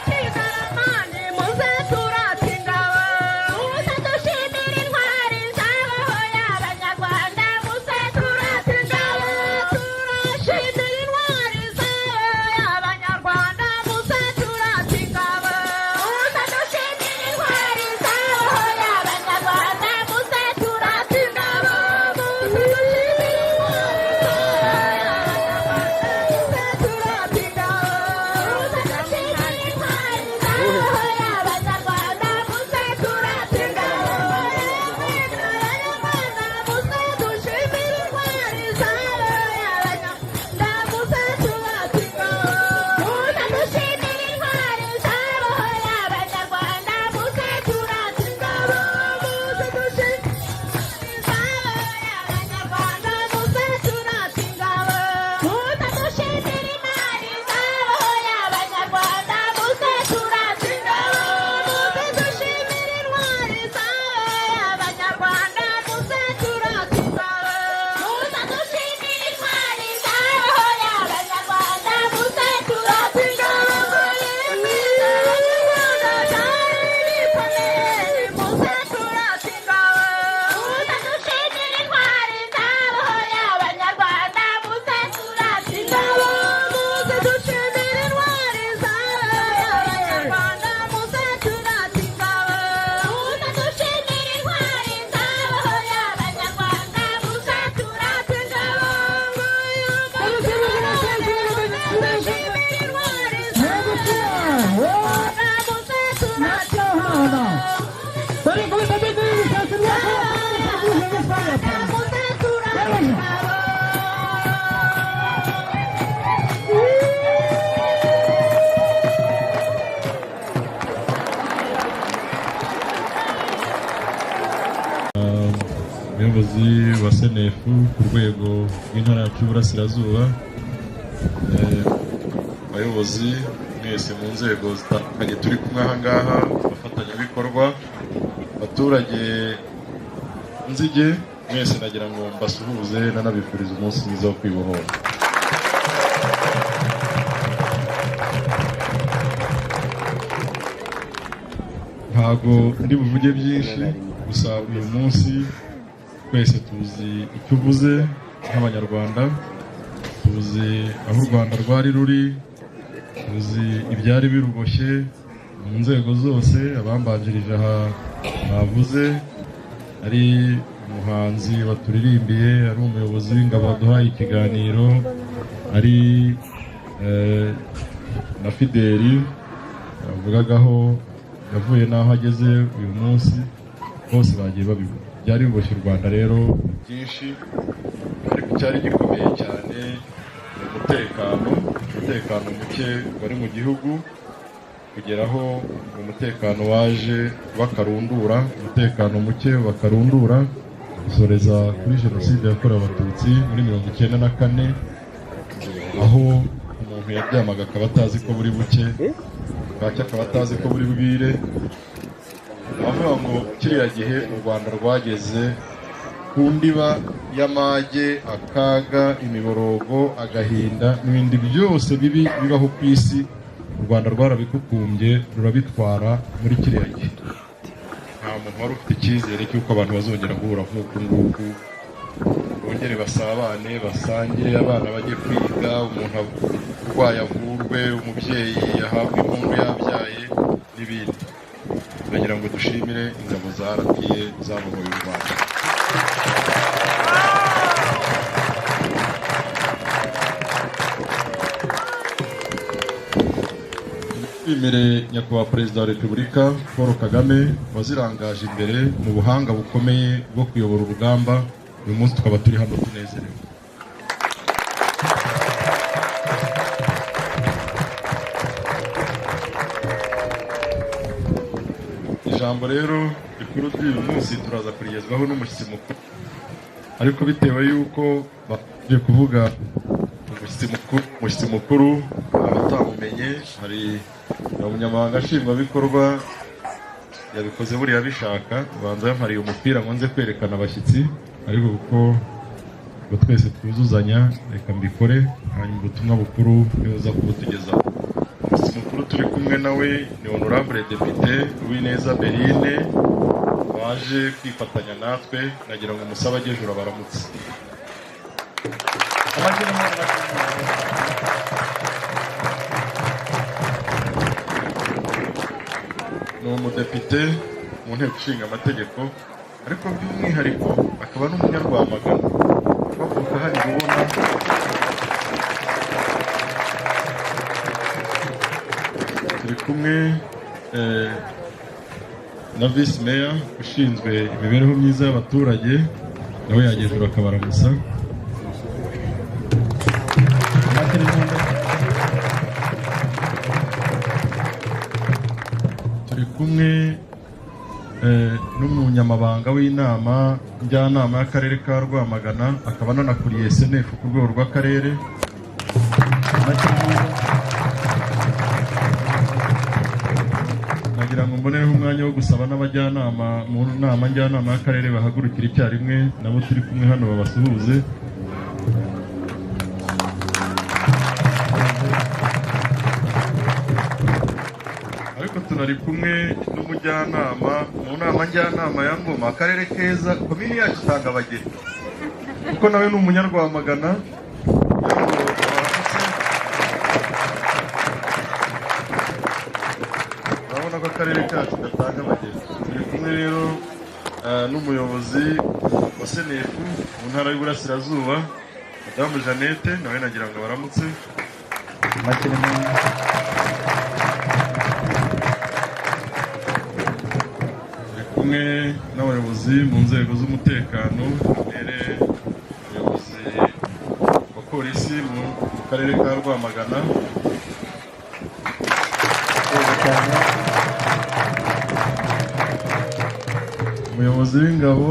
Kigarama muze turata ingabo muze dushimira intwari zawe abanyarwanda muze turata ingabo turashimira intwari zawe abanyarwanda muze turata ingabo muze dushimira intwari zawe abanyarwanda muze turata ingabo muze umuyobozi wa senefu ku rwego rw'intara yacu y'Iburasirazuba, abayobozi mwese mu nzego zitandukanye turi kumwe aha ngaha, abafatanyabikorwa, abaturage Nzige, mwese nagira ngo mbasuhuze nanabifuriza umunsi mwiza wo kwibohora. Ntago ndi buvuge byinshi, gusa uyu munsi twese tuzi icyo uvuze nk'abanyarwanda, tuzi aho u Rwanda rwari ruri, tuzi ibyari biruboshye mu nzego zose. Abambanjirije aha bavuze, ari umuhanzi waturirimbiye, ari umuyobozi w'ingabo waduhaye ikiganiro, ari na Fideli avugagaho yavuye n'aho ageze uyu munsi, bose bagiye babivuga. Byari biboshye u Rwanda rero byinshi, ariko icyari gikomeye cyane ni umutekano muke wari mu gihugu, kugeraho umutekano waje bakarundura, umutekano muke bakarundura, gusoreza kuri jenoside yakorewe abatutsi muri 1994, aho umuntu yaryamaga akaba atazi ko buri buke, bwacya akaba atazi ko buri bwire. Avuga ngo kiriya gihe u Rwanda rwageze ku ndiba y'amage, akaga, imiborogo, agahinda n'ibindi byose bibi bibaho ku isi, u Rwanda rwarabikukumbye rurabitwara muri kiriya gihe. nta muntu wari ufite icyizere cy'uko abantu bazongera guhura nk'uku nguku, bongere basabane, basange, abana bajye kwiga, umuntu urwaye avurwe, umubyeyi yahabwa impundu yabyaye n'ibindi. Bagira ngo dushimire ingabo za RPA zabohoye u Rwanda. Twimire nyakubahwa Perezida wa Repubulika Paul Kagame wazirangaje imbere mu buhanga bukomeye bwo kuyobora urugamba. Uyu munsi tukaba turi hano tunezerewe. Ijambo rero rikuru ry'uyu munsi turaza kurigezwaho n'umushyitsi mukuru, ariko bitewe y'uko bagiye kuvuga umushyitsi mukuru abatamumenye, hari umunyamabanga nshingwabikorwa yabikoze buriya bishaka, banza yampariye umupira ngo nze kwerekana abashyitsi, ariko kuko ngo twese twuzuzanya reka mbikore, hanyuma ubutumwa bukuru yoza kubutugezaho. Umushyitsi mukuru turi kumwe nawe ni Honorable Depite Uwineza Berine waje kwifatanya natwe, nagira ngo umusabe agejura baramutse. Ni umudepite mu nteko ishinga amategeko, ariko by'umwihariko akaba n'umunyarwamagana, bavuka hari kubona turi kumwe na Vice Mayor ushinzwe imibereho myiza y'abaturage, nawe yagejura akabaramusa. Turi kumwe n'umunyamabanga w'inama njyanama y'akarere ka Rwamagana, akaba ananakuriye SNF ku rwego rw'akarere. Nagira ngo mbonereho umwanya wo gusaba n'abajyanama mu nama njyanama y'akarere bahagurukira icyarimwe, nabo turi kumwe hano babasuhuze. Ariko tunari kumwe n'umujyanama mu nama njyanama ya Ngoma, akarere keza, komini yacu Tangabageni, kuko nawe ni umunyarwamagana. Urabona ko akarere kacu gatanga abageni. Turi kumwe rero n'umuyobozi wa SNF mu ntara y'Iburasirazuba, Madamu Jeannette, nawe nagira ngo baramutse. Turi kumwe n'abayobozi mu nzego z'umutekano, umuyobozi wa polisi mu karere ka Rwamagana, umuyobozi w'ingabo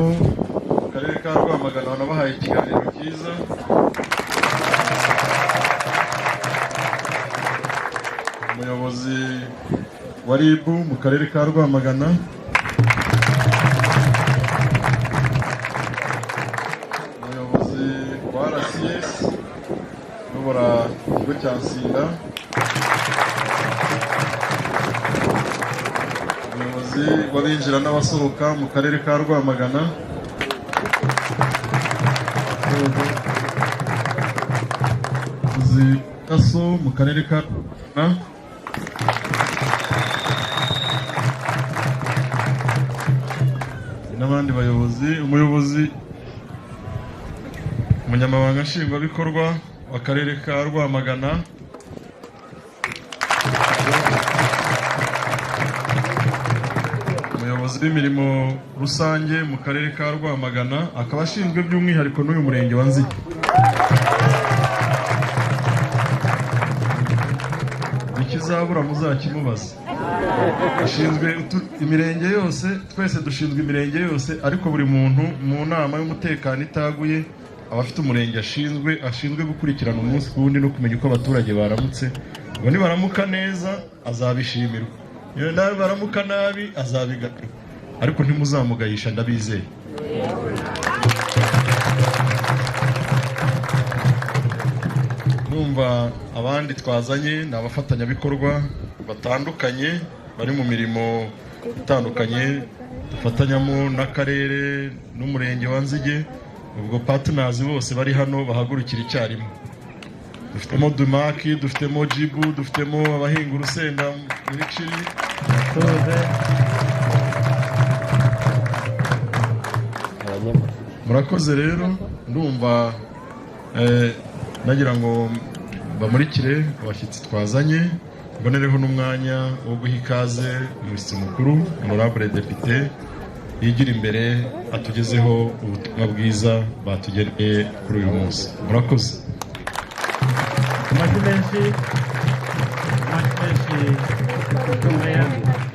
mu karere ka Rwamagana wanabahaye ikiganiro cyiza, umuyobozi wa RIB mu karere ka Rwamagana, umuyobozi wa RCS uyobora ikigo cya Nsinda, umuyobozi w'abinjira n'abasohoka mu karere ka Rwamagana, umuyobozi DASSO mu karere ka Rwamagana, n'abandi bayobozi, umunyamabanga nshingwabikorwa w'akarere ka Rwamagana, umuyobozi w'imirimo rusange mu karere ka Rwamagana, akaba ashinzwe by'umwihariko n'uyu murenge wa Nzige. Ikizabura muzakimubaza. Ashinzwe imirenge yose, twese dushinzwe imirenge yose, ariko buri muntu mu nama y'umutekano itaguye aba afite umurenge ashinzwe gukurikirana umunsi ku wundi no kumenya uko abaturage baramutse. Ngo nibaramuka neza azabishimirwa, iyo nawe baramuka nabi azabigaruka, ariko ntimuzamugayisha ndabizeye. Numva abandi twazanye ni abafatanyabikorwa batandukanye bari mu mirimo itandukanye dufatanyamo n'akarere n'umurenge wa Nzige, ubwo partners bose bari hano bahagurukira icyarimwe. Dufitemo Dumaki, dufitemo Jibu, dufitemo abahinga urusenda muri Chili. Murakoze rero, ndumva nagira ngo bamurikire abashyitsi twazanye, mbonereho n'umwanya wo guha ikaze umushyitsi mukuru honorable député yigira imbere atugezeho ubutumwa bwiza batugeneye kuri uyu munsi. Murakoze.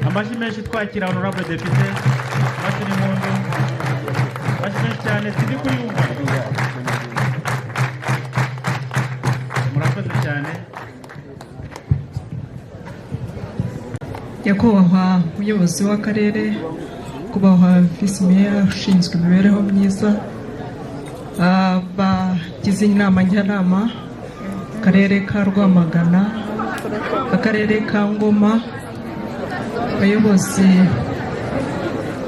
Amashyi menshi twakira honorable député, amashyi n'impundu, amashyi menshi cyane sindi kuyumva. Murakoze cyane. Nyakubahwa umuyobozi w'akarere, kubahwa visi meya ushinzwe imibereho myiza, abagize inama njyanama, akarere ka Rwamagana, akarere ka Ngoma, abayobozi.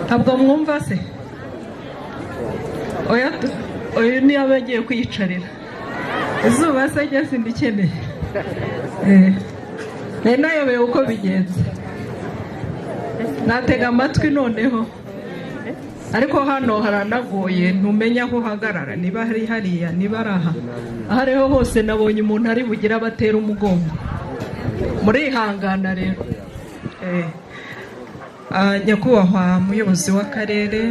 Ntabwo mwumva se? Oya ni abagiye kwiyicarira. Izuba se njye sindikeneye. Nayobewe uko bigenze. Natega amatwi noneho, ariko hano haranagoye, ntumenya aho uhagarara, niba hari hariya, niba ari aha. Aho ariho hose nabonye umuntu ari bugira abatera umugongo. Murihangana rero. Nyakubahwa umuyobozi w'akarere,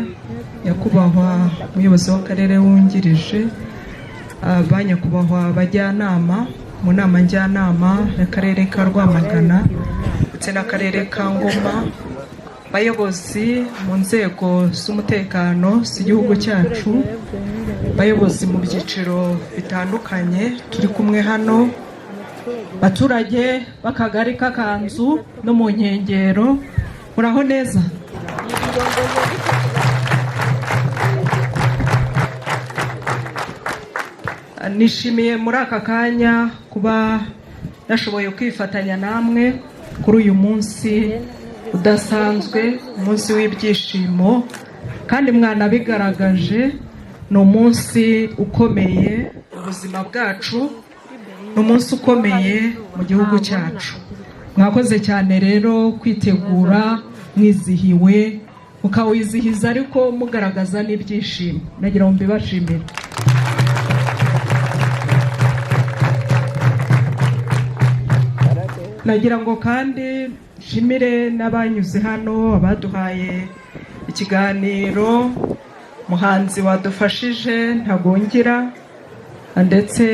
nyakubahwa umuyobozi w'akarere wungirije, ba nyakubahwa abajyanama mu nama njyanama y'akarere ka Rwamagana ndetse n'akarere ka Ngoma, bayobozi mu nzego z'umutekano z'igihugu cyacu, bayobozi mu byiciro bitandukanye turi kumwe hano, baturage b'akagari k'Akanzu no mu nkengero, muraho neza? Nishimiye muri aka kanya kuba nashoboye kwifatanya namwe kuri uyu munsi udasanzwe, umunsi w'ibyishimo, kandi mwanabigaragaje, ni umunsi ukomeye mu buzima bwacu, ni umunsi ukomeye mu gihugu cyacu. Mwakoze cyane rero kwitegura, mwizihiwe, mukawizihiza ariko mugaragaza n'ibyishimo. Nagira ngo mbibashimire. Nagira ngo kandi nshimire n'abanyuze hano, abaduhaye ikiganiro, muhanzi wadufashije Ntagongera, ndetse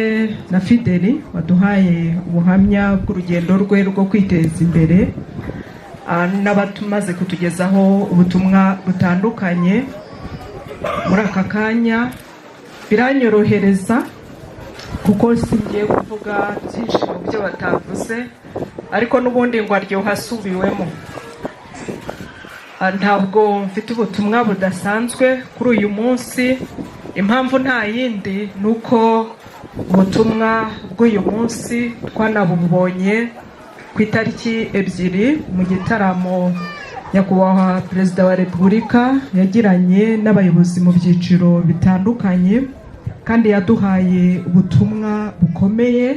na Fideli waduhaye ubuhamya bw'urugendo rwe rwo kwiteza imbere, n'abatumaze kutugezaho ubutumwa butandukanye. Muri aka kanya biranyorohereza kuko singiye kuvuga byinshi mu byo batavuze, ariko n'ubundi ngo aryoha asubiwemo. Ntabwo mfite ubutumwa budasanzwe kuri uyu munsi, impamvu nta yindi ni uko ubutumwa bw'uyu munsi twanabubonye ku itariki 2 mu gitaramo nyakubahwa perezida wa repubulika yagiranye n'abayobozi mu byiciro bitandukanye, kandi yaduhaye ubutumwa bukomeye,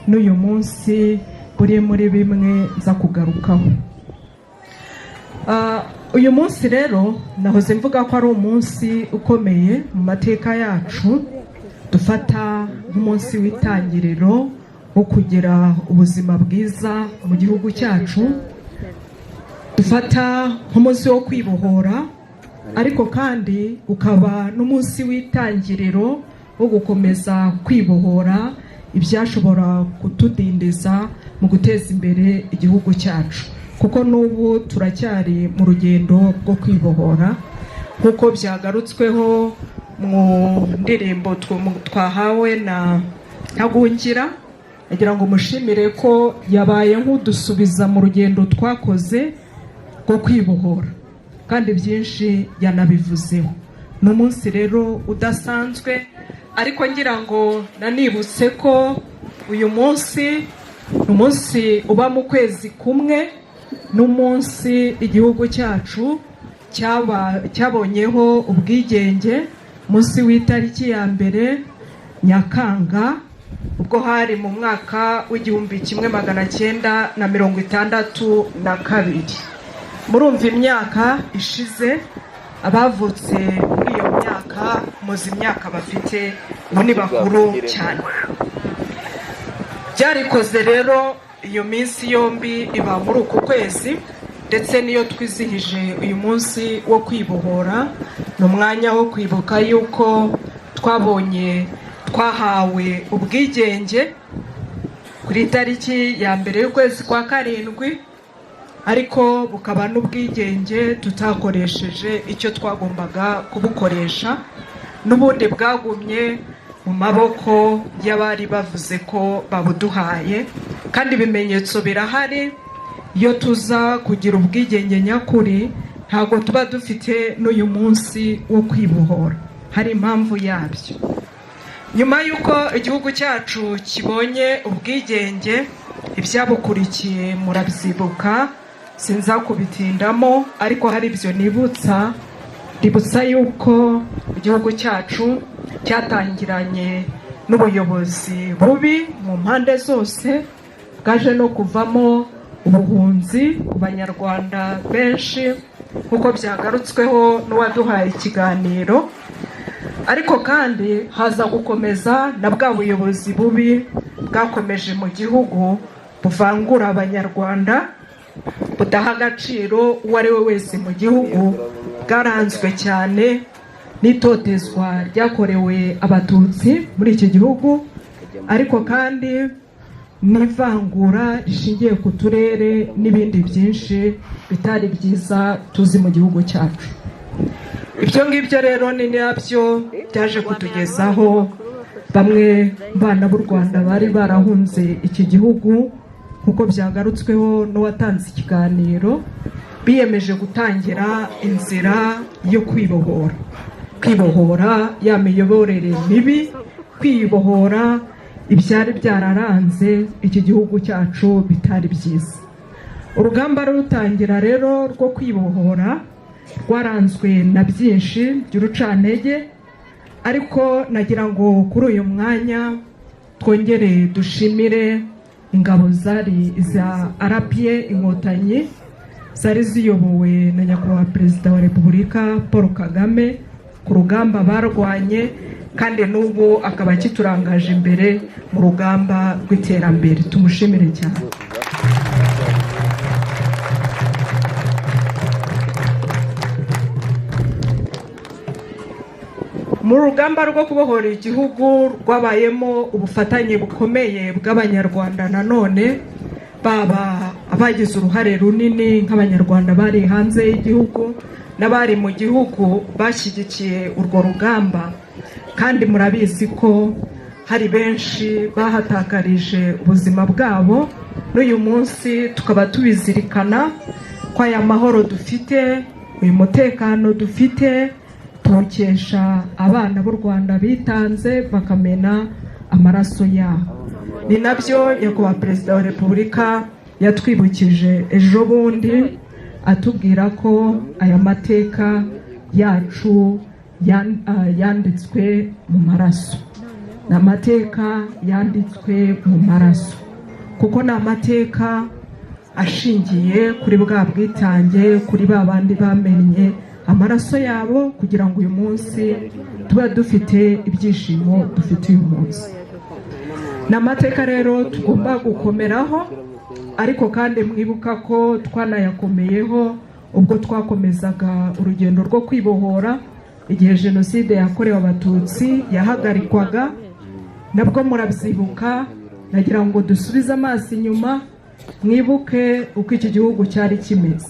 n'uyu munsi buri muri bimwe nza kugarukaho. Uyu munsi rero nahoze mvuga ko ari umunsi ukomeye mu mateka yacu, dufata nk'umunsi w'itangiriro wo kugira ubuzima bwiza mu gihugu cyacu, dufata nk'umunsi wo kwibohora, ariko kandi ukaba n'umunsi w'itangiriro wo gukomeza kwibohora ibyashobora kutudindiza mu guteza imbere igihugu cyacu, kuko n'ubu turacyari mu rugendo rwo kwibohora nk'uko byagarutsweho mu ndirimbo twahawe na Ntagongera. Nagira ngo mushimire ko yabaye nk'udusubiza mu rugendo twakoze rwo kwibohora, kandi byinshi yanabivuzeho. Ni umunsi rero udasanzwe, ariko ngira ngo nanibutse ko uyu munsi ni umunsi uba mu kwezi kumwe n'umunsi igihugu cyacu cyabonyeho ubwigenge munsi w'itariki ya mbere Nyakanga ubwo hari mu mwaka w'1962. Murumva imyaka ishize, abavutse muri iyo myaka muzi imyaka bafite ngo ni bakuru cyane. Byarikoze rero iyo minsi yombi iba muri uku kwezi, ndetse niyo twizihije uyu munsi wo kwibohora, ni umwanya wo kwibuka yuko twahawe ubwigenge kuri itariki ya mbere y'ukwezi kwa karindwi, ariko bukaba n'ubwigenge tutakoresheje icyo twagombaga kubukoresha, n'ubundi bwagumye mu maboko y'abari bavuze ko babuduhaye, kandi ibimenyetso birahari. Iyo tuza kugira ubwigenge nyakuri ntabwo tuba dufite n'uyu munsi wo kwibohora, hari impamvu yabyo. Nyuma y'uko igihugu cyacu kibonye ubwigenge, ibyabukurikiye murabyibuka, sinza kubitindamo, ariko hari ibyo nibutsa yuko igihugu cyacu cyatangiranye n'ubuyobozi bubi mu mpande zose, bwaje no kuvamo ubuhunzi ku banyarwanda benshi nk'uko byagarutsweho n'uwaduhaye ikiganiro, ariko kandi haza gukomeza na bwa buyobozi bubi bwakomeje mu gihugu buvangura abanyarwanda, budaha agaciro uwo ari we wese mu gihugu, bwaranzwe cyane n'itotezwa ryakorewe abatutsi muri iki gihugu, ariko kandi n'ivangura rishingiye ku turere n'ibindi byinshi bitari byiza tuzi mu gihugu cyacu. Ibyo ngibyo rero ni nabyo byaje kutugezaho bamwe bana b'u Rwanda bari barahunze iki gihugu, nk'uko byagarutsweho n'uwatanze ikiganiro, biyemeje gutangira inzira yo kwibohora ya miyoborere mibi, kwibohora ibyari byararanze iki gihugu cyacu bitari byiza. Urugamba rutangira rero rwo kwibohora rwaranzwe na byinshi by'urucantege, ariko nagira ngo kuri uyu mwanya twongere dushimire ingabo zari za RPA Inkotanyi, zari ziyobowe na nyakubahwa Perezida wa Repubulika Paul Kagame, ku rugamba barwanye, kandi n'ubu akaba akiturangaje imbere mu rugamba rw'iterambere. Tumushimire cyane. Mu rugamba rwo kubohora igihugu rwabayemo ubufatanye bukomeye bw'abanyarwanda, nanone baba abagize uruhare runini nk'abanyarwanda bari hanze y'igihugu n'abari mu gihugu bashyigikiye urwo rugamba, kandi murabizi ko hari benshi bahatakarije ubuzima bwabo, n'uyu munsi tukaba tubizirikana ko aya mahoro dufite, uyu mutekano dufite, tukesha abana b'u Rwanda bitanze bakamena amaraso yabo. Ni nabyo nyakubahwa Perezida wa Repubulika yatwibukije ejo bundi, atubwira ko aya mateka yacu yanditswe mu maraso. Ni amateka yanditswe mu maraso, kuko ni amateka ashingiye kuri bwa bwitange, kuri ba bandi bamennye amaraso yabo kugira ngo uyu munsi tuba dufite ibyishimo dufite uyu munsi. Ni amateka rero tugomba gukomeraho, ariko kandi mwibuka ko twanayakomeyeho ubwo twakomezaga urugendo rwo kwibohora igihe Jenoside yakorewe Abatutsi yahagarikwaga. Nabwo murabyibuka, nagira ngo dusubize amaso inyuma, mwibuke uko iki gihugu cyari kimeze.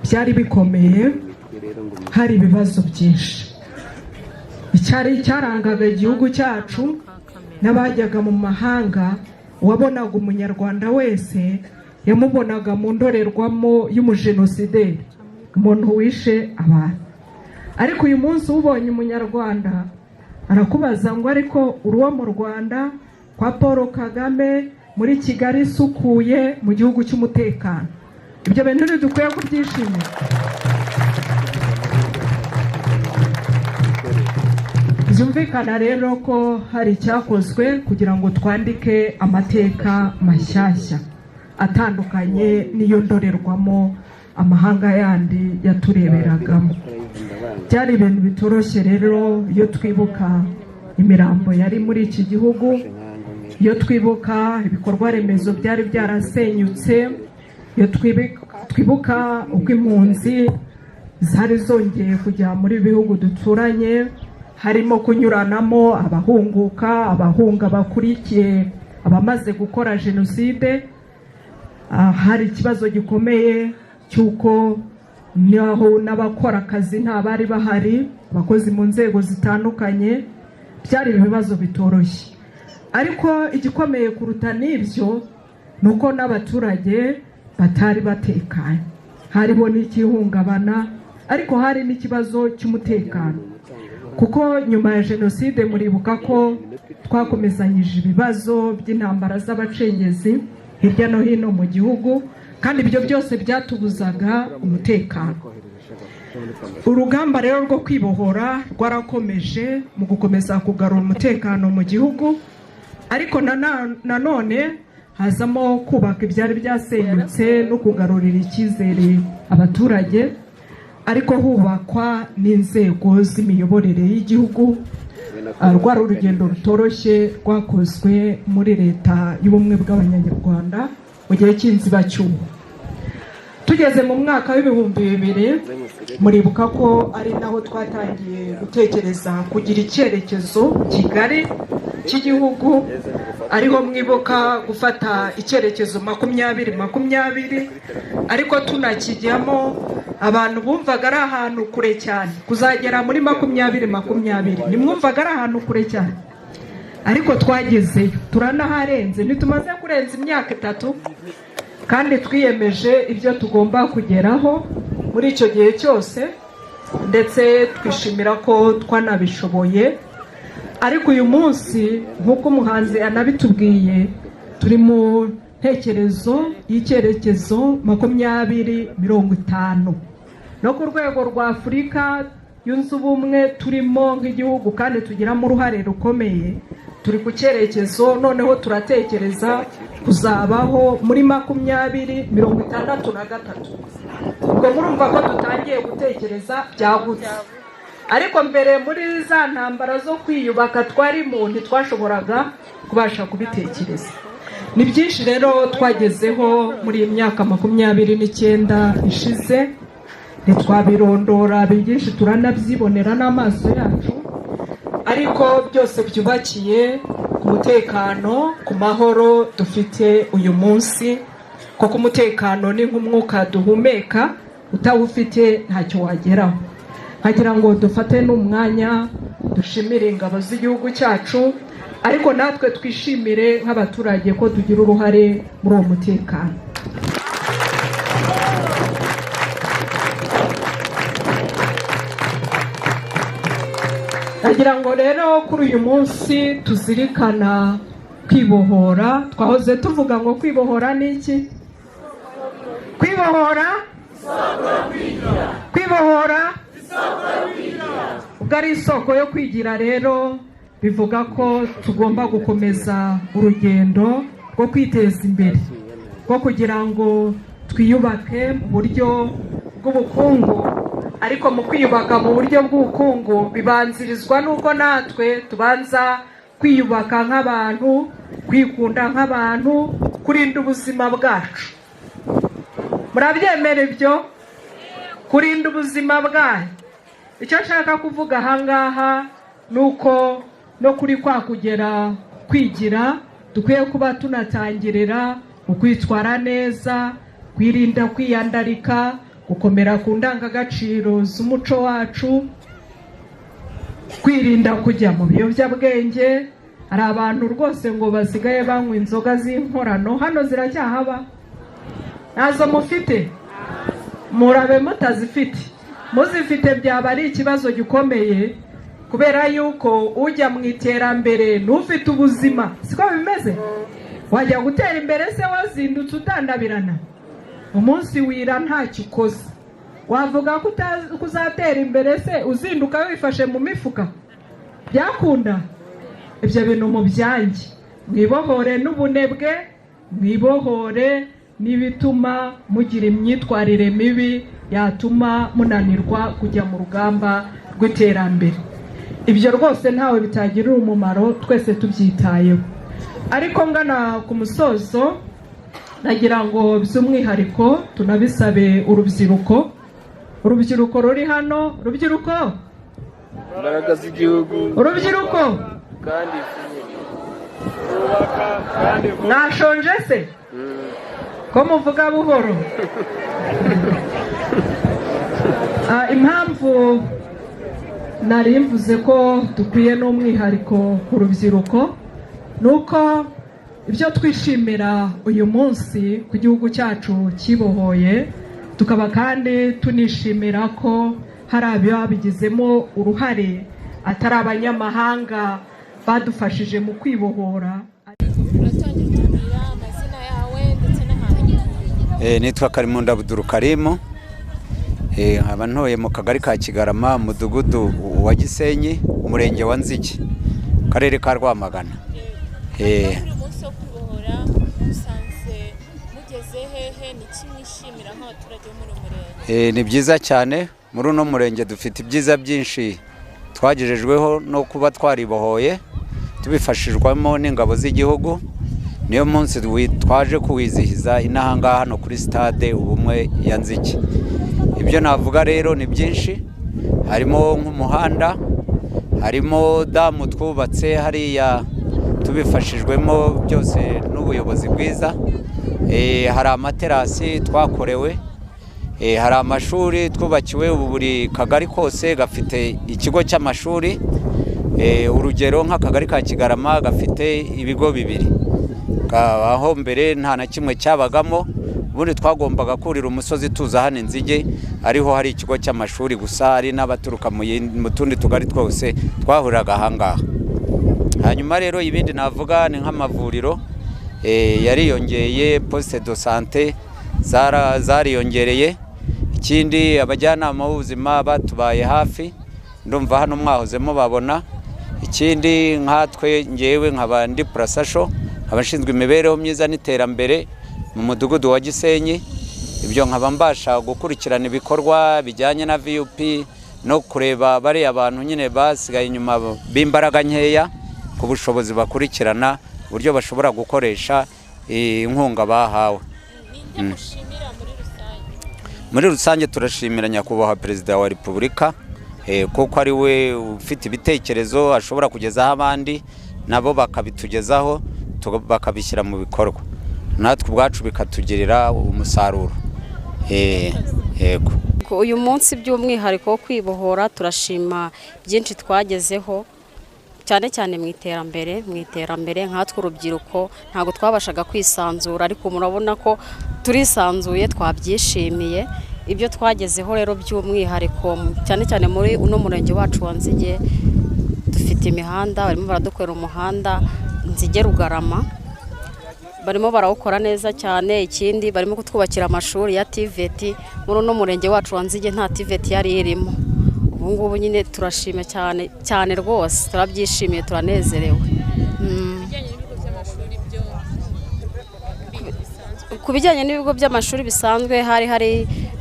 Byari bikomeye, hari ibibazo byinshi. Icyari cyarangaga igihugu cyacu, n'abajyaga mu mahanga, wabonaga umunyarwanda wese yamubonaga mu ndorerwamo y'umujenosideri, umuntu wishe abantu. Ariko uyu munsi ubonye umunyarwanda arakubaza ngo ariko uruwa mu Rwanda kwa Paul Kagame, muri Kigali isukuye, mu gihugu cy'umutekano. Ibyo bintu ntidukwiye kubyishimira. byumvikana rero ko hari icyakozwe kugira ngo twandike amateka mashyashya atandukanye n'iyo ndorerwamo amahanga yandi yatureberagamo. Byari ibintu bitoroshye rero iyo twibuka imirambo yari muri iki gihugu, iyo twibuka ibikorwa remezo byari byarasenyutse, iyo twibuka uko impunzi zari zongeye kujya muri bihugu duturanye, harimo kunyuranamo abahunguka, abahunga bakurikiye abamaze gukora jenoside. Hari ikibazo gikomeye cy'uko naho n'abakora akazi nta bari bahari, abakozi mu nzego zitandukanye. Byari ibibazo bitoroshye, ariko igikomeye kuruta n'ibyo nuko n'abaturage batari batekanye. Hariho n'ikihungabana, ariko hari n'ikibazo cy'umutekano, kuko nyuma ya jenoside muribuka ko twakomezanyije ibibazo by'intambara z'abacengezi hirya no hino mu gihugu, kandi ibyo byose byatubuzaga umutekano. Urugamba rero rwo kwibohora rwarakomeje mu gukomeza kugarura umutekano mu gihugu, ariko nanone hazamo kubaka ibyari byasenyutse no kugarurira icyizere abaturage, ariko hubakwa n'inzego z'imiyoborere y'igihugu. Rwari urugendo rutoroshye rwakozwe muri leta y'ubumwe bw'abanyarwanda mu gihe cy'inzibacyuho. Tugeze mu mwaka w'ibihumbi 2000 muribuka ko ari naho twatangiye gutekereza kugira icyerekezo kigari cy'igihugu, ariho mwibuka gufata icyerekezo 2020, ariko tunakijyamo abantu bumvaga ari ahantu kure cyane kuzagera muri 2020. Nimwumvaga ari ahantu kure cyane, ariko twagezeyo turanaharenze, ntitumaze kurenza imyaka 3, kandi twiyemeje ibyo tugomba kugeraho muri icyo gihe cyose, ndetse twishimira ko twanabishoboye. Ariko uyu munsi nk'uko umuhanzi anabitubwiye, turi mu ntekerezo y'icyerekezo 2050, no ku rwego rwa Afurika yunze ubumwe turimo nk'igihugu kandi tugiramo uruhare rukomeye. Turi ku cyerekezo noneho turatekereza kuzabaho muri 2063. Ubwo murumva ko dutangiye gutekereza byagutse, ariko mbere muri za ntambara zo kwiyubaka twarimo ntitwashoboraga kubasha kubitekereza. Ni byinshi rero twagezeho muri iyi myaka 29 ishize, ntitwabirondora, byinshi turanabyibonera n'amaso yacu, ariko byose byubakiye ku mutekano, ku mahoro dufite uyu munsi. Kuko umutekano ni nk'umwuka duhumeka, utawufite ntacyo wageraho. Nkagira ngo dufate n'umwanya dushimire ingabo z'igihugu cyacu, ariko natwe twishimire nk'abaturage ko tugira uruhare muri uwo mutekano. Nagira ngo rero kuri uyu munsi tuzirikana kwibohora. Twahoze tuvuga ngo kwibohora ni iki? Kwibohora? Kwibohora? Ubwo ari isoko yo kwigira rero, bivuga ko tugomba gukomeza urugendo rwo kwiteza imbere, rwo kugira ngo twiyubake mu buryo bw'ubukungu. Ariko mu kwiyubaka mu buryo bw'ubukungu bibanzirizwa n'uko natwe tubanza kwiyubaka nk'abantu, kwikunda nk'abantu, kurinda ubuzima bwacu. Murabyemera ibyo? Kurinda ubuzima bwanyu. Icyo nshaka kuvuga ahangaha nuko no kuri kwa kugera kwigira dukwiye kuba tunatangirira ukwitwara neza, kwirinda kwiyandarika, gukomera ku ndangagaciro z'umuco wacu, kwirinda kujya mu biyobyabwenge. Hari abantu rwose ngo basigaye banywa inzoga z'inkorano, hano ziracyahaba? Nazo mufite? Murabe mutazifite. Muzifite byaba ari ikibazo gikomeye, kubera yuko ujya mu iterambere n'ufite ubuzima. Siko bimeze? Wajya gutera imbere se wazindutse utandabirana, umunsi wira ntacyo ukoze. Wavuga ko uzatera imbere se uzinduka wifashe mu mifuka? byakunda ibyo bintu mu byanjye mwibohore n'ubunebwe mwibohore n'ibituma mugira imyitwarire mibi yatuma munanirwa kujya mu rugamba rw'iterambere. Ibyo rwose ntawe bitagirira umumaro, twese tubyitayeho. Ariko ngana ku musozo nagira ngo by'umwihariko tunabisabe urubyiruko ruri hano. Urubyiruko, imbaraga z'igihugu, urubyiruko kandi mwashonje se ko muvuga buhoro? Impamvu nari mvuze ko dukwiye n'umwihariko ku rubyiruko nuko ibyo twishimira uyu munsi ku gihugu cyacu kibohoye, tukaba kandi tunishimira ko hari ababigizemo uruhare atari abanyamahanga badufashije mu kwibohora. Nitwa Karimunda Abdul Karim, nkaba ntuye mu kagari ka Kigarama, umudugudu wa Gisenyi, umurenge wa Nzige, karere ka Rwamagana. Ni byiza cyane, muri uno murenge dufite ibyiza byinshi twagejejweho no kuba twaribohoye tubifashijwemo n'ingabo z'igihugu. Niyo munsi twaje kuwizihiza inahangaha hano kuri stade Ubumwe ya Nzige. Ibyo navuga rero ni byinshi, harimo nk'umuhanda, harimo damu twubatse hariya tubifashijwemo byose n'ubuyobozi bwiza, hari amaterasi twakorewe, hari amashuri twubakiwe. Ubu buri kagari kose gafite ikigo cy'amashuri, urugero nk'akagari ka Kigarama gafite ibigo bibiri, aho mbere nta na kimwe cyabagamo. Ubundi twagombaga kurira umusozi tuza hano Nzige, ariho hari ikigo cy'amashuri gusa, ari n'abaturuka mu tundi tugari twose twahuriraga ahangaha. Hanyuma rero ibindi navuga ni nk'amavuriro yariyongeye, poste de santé zariyongereye. Ikindi abajyanama b'ubuzima batubaye hafi, ndumva hano mwahozemo babona. Ikindi nkatwe ngewe nkaba ndi Prasasho, abashinzwe imibereho myiza n'iterambere mu mudugudu wa Gisenyi. Ibyo nkaba mbasha gukurikirana ibikorwa bijyanye na VUP no kureba bari abantu nyine basigaye inyuma b'imbaraga nkeya, ku bushobozi bakurikirana uburyo bashobora gukoresha inkunga bahawe. Muri rusange turashimira nyakubahwa Perezida wa Repubulika, kuko ari we ufite ibitekerezo ashobora kugezaho abandi, nabo bakabitugezaho bakabishyira mu bikorwa, natwe ubwacu bikatugirira umusaruro. Yego, uyu munsi by'umwihariko wo kwibohora turashima byinshi twagezeho, cyane cyane mu iterambere nkatwe urubyiruko ntabwo twabashaga kwisanzura, ariko murabona ko turisanzuye, twabyishimiye ibyo twagezeho. Rero by'umwihariko cyane cyane muri uno murenge wacu wa Nzige dufite imihanda, barimo baradukorera umuhanda Nzige Rugarama, barimo barawukora neza cyane. Ikindi barimo kutwubakira amashuri ya TVET. Muri uno murenge wacu wa Nzige nta TVET yari irimo. Ubu ngubu nyine turashima cyane rwose, turabyishimiye, turanezerewe. Ku bijyanye n'ibigo by'amashuri bisanzwe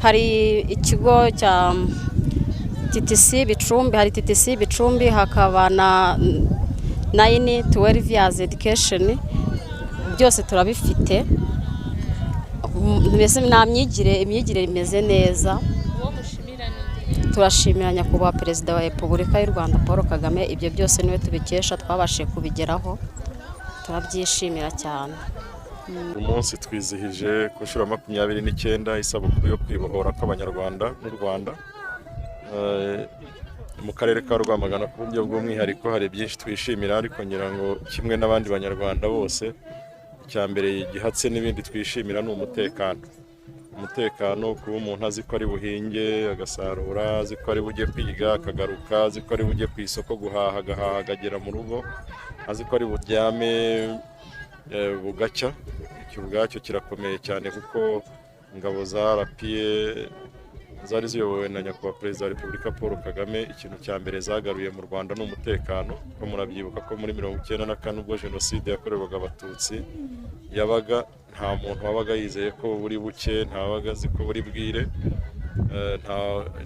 hari ikigo cya TTC Bicumbi, hari TTC Bicumbi, hakaba na 9-12 years education, byose turabifite. Mbese imyigire imeze neza. Turashimira nyakubahwa Perezida wa Repubulika y'u Rwanda Paul Kagame, ibyo byose niwe tubikesha, twabashije kubigeraho, turabyishimira cyane. Umunsi twizihije ku nshuro 29 isabukuru yo kwibohora kw'Abanyarwanda n'u Rwanda. Mu karere ka Rwamagana ku buryo bw'umwihariko hari byinshi twishimira, ariko ngira ngo kimwe n'abandi banyarwanda bose, icyambere gihatse n'ibindi twishimira ni umutekano. Kuba umuntu azi ko ari buhinge agasarura, azi ko ari bujye kwiga akagaruka, azi ko ari bujye ku isoko guhaha agahaha akagera mu rugo, azi ko ari buryame bugacya. Icyo ubwacyo kirakomeye cyane, kuko ingabo za RPA zari ziyobowe na nyakubahwa perezida wa repubulika Paul Kagame. Ikintu cya mbere zagaruye mu Rwanda ni umutekano, ko murabyibuka ko muri 1994 ubwo jenoside yakorerwaga abatutsi yabaga, nta muntu wabaga yizeye ko buri buke, nta wabaga azi ko buri bwire,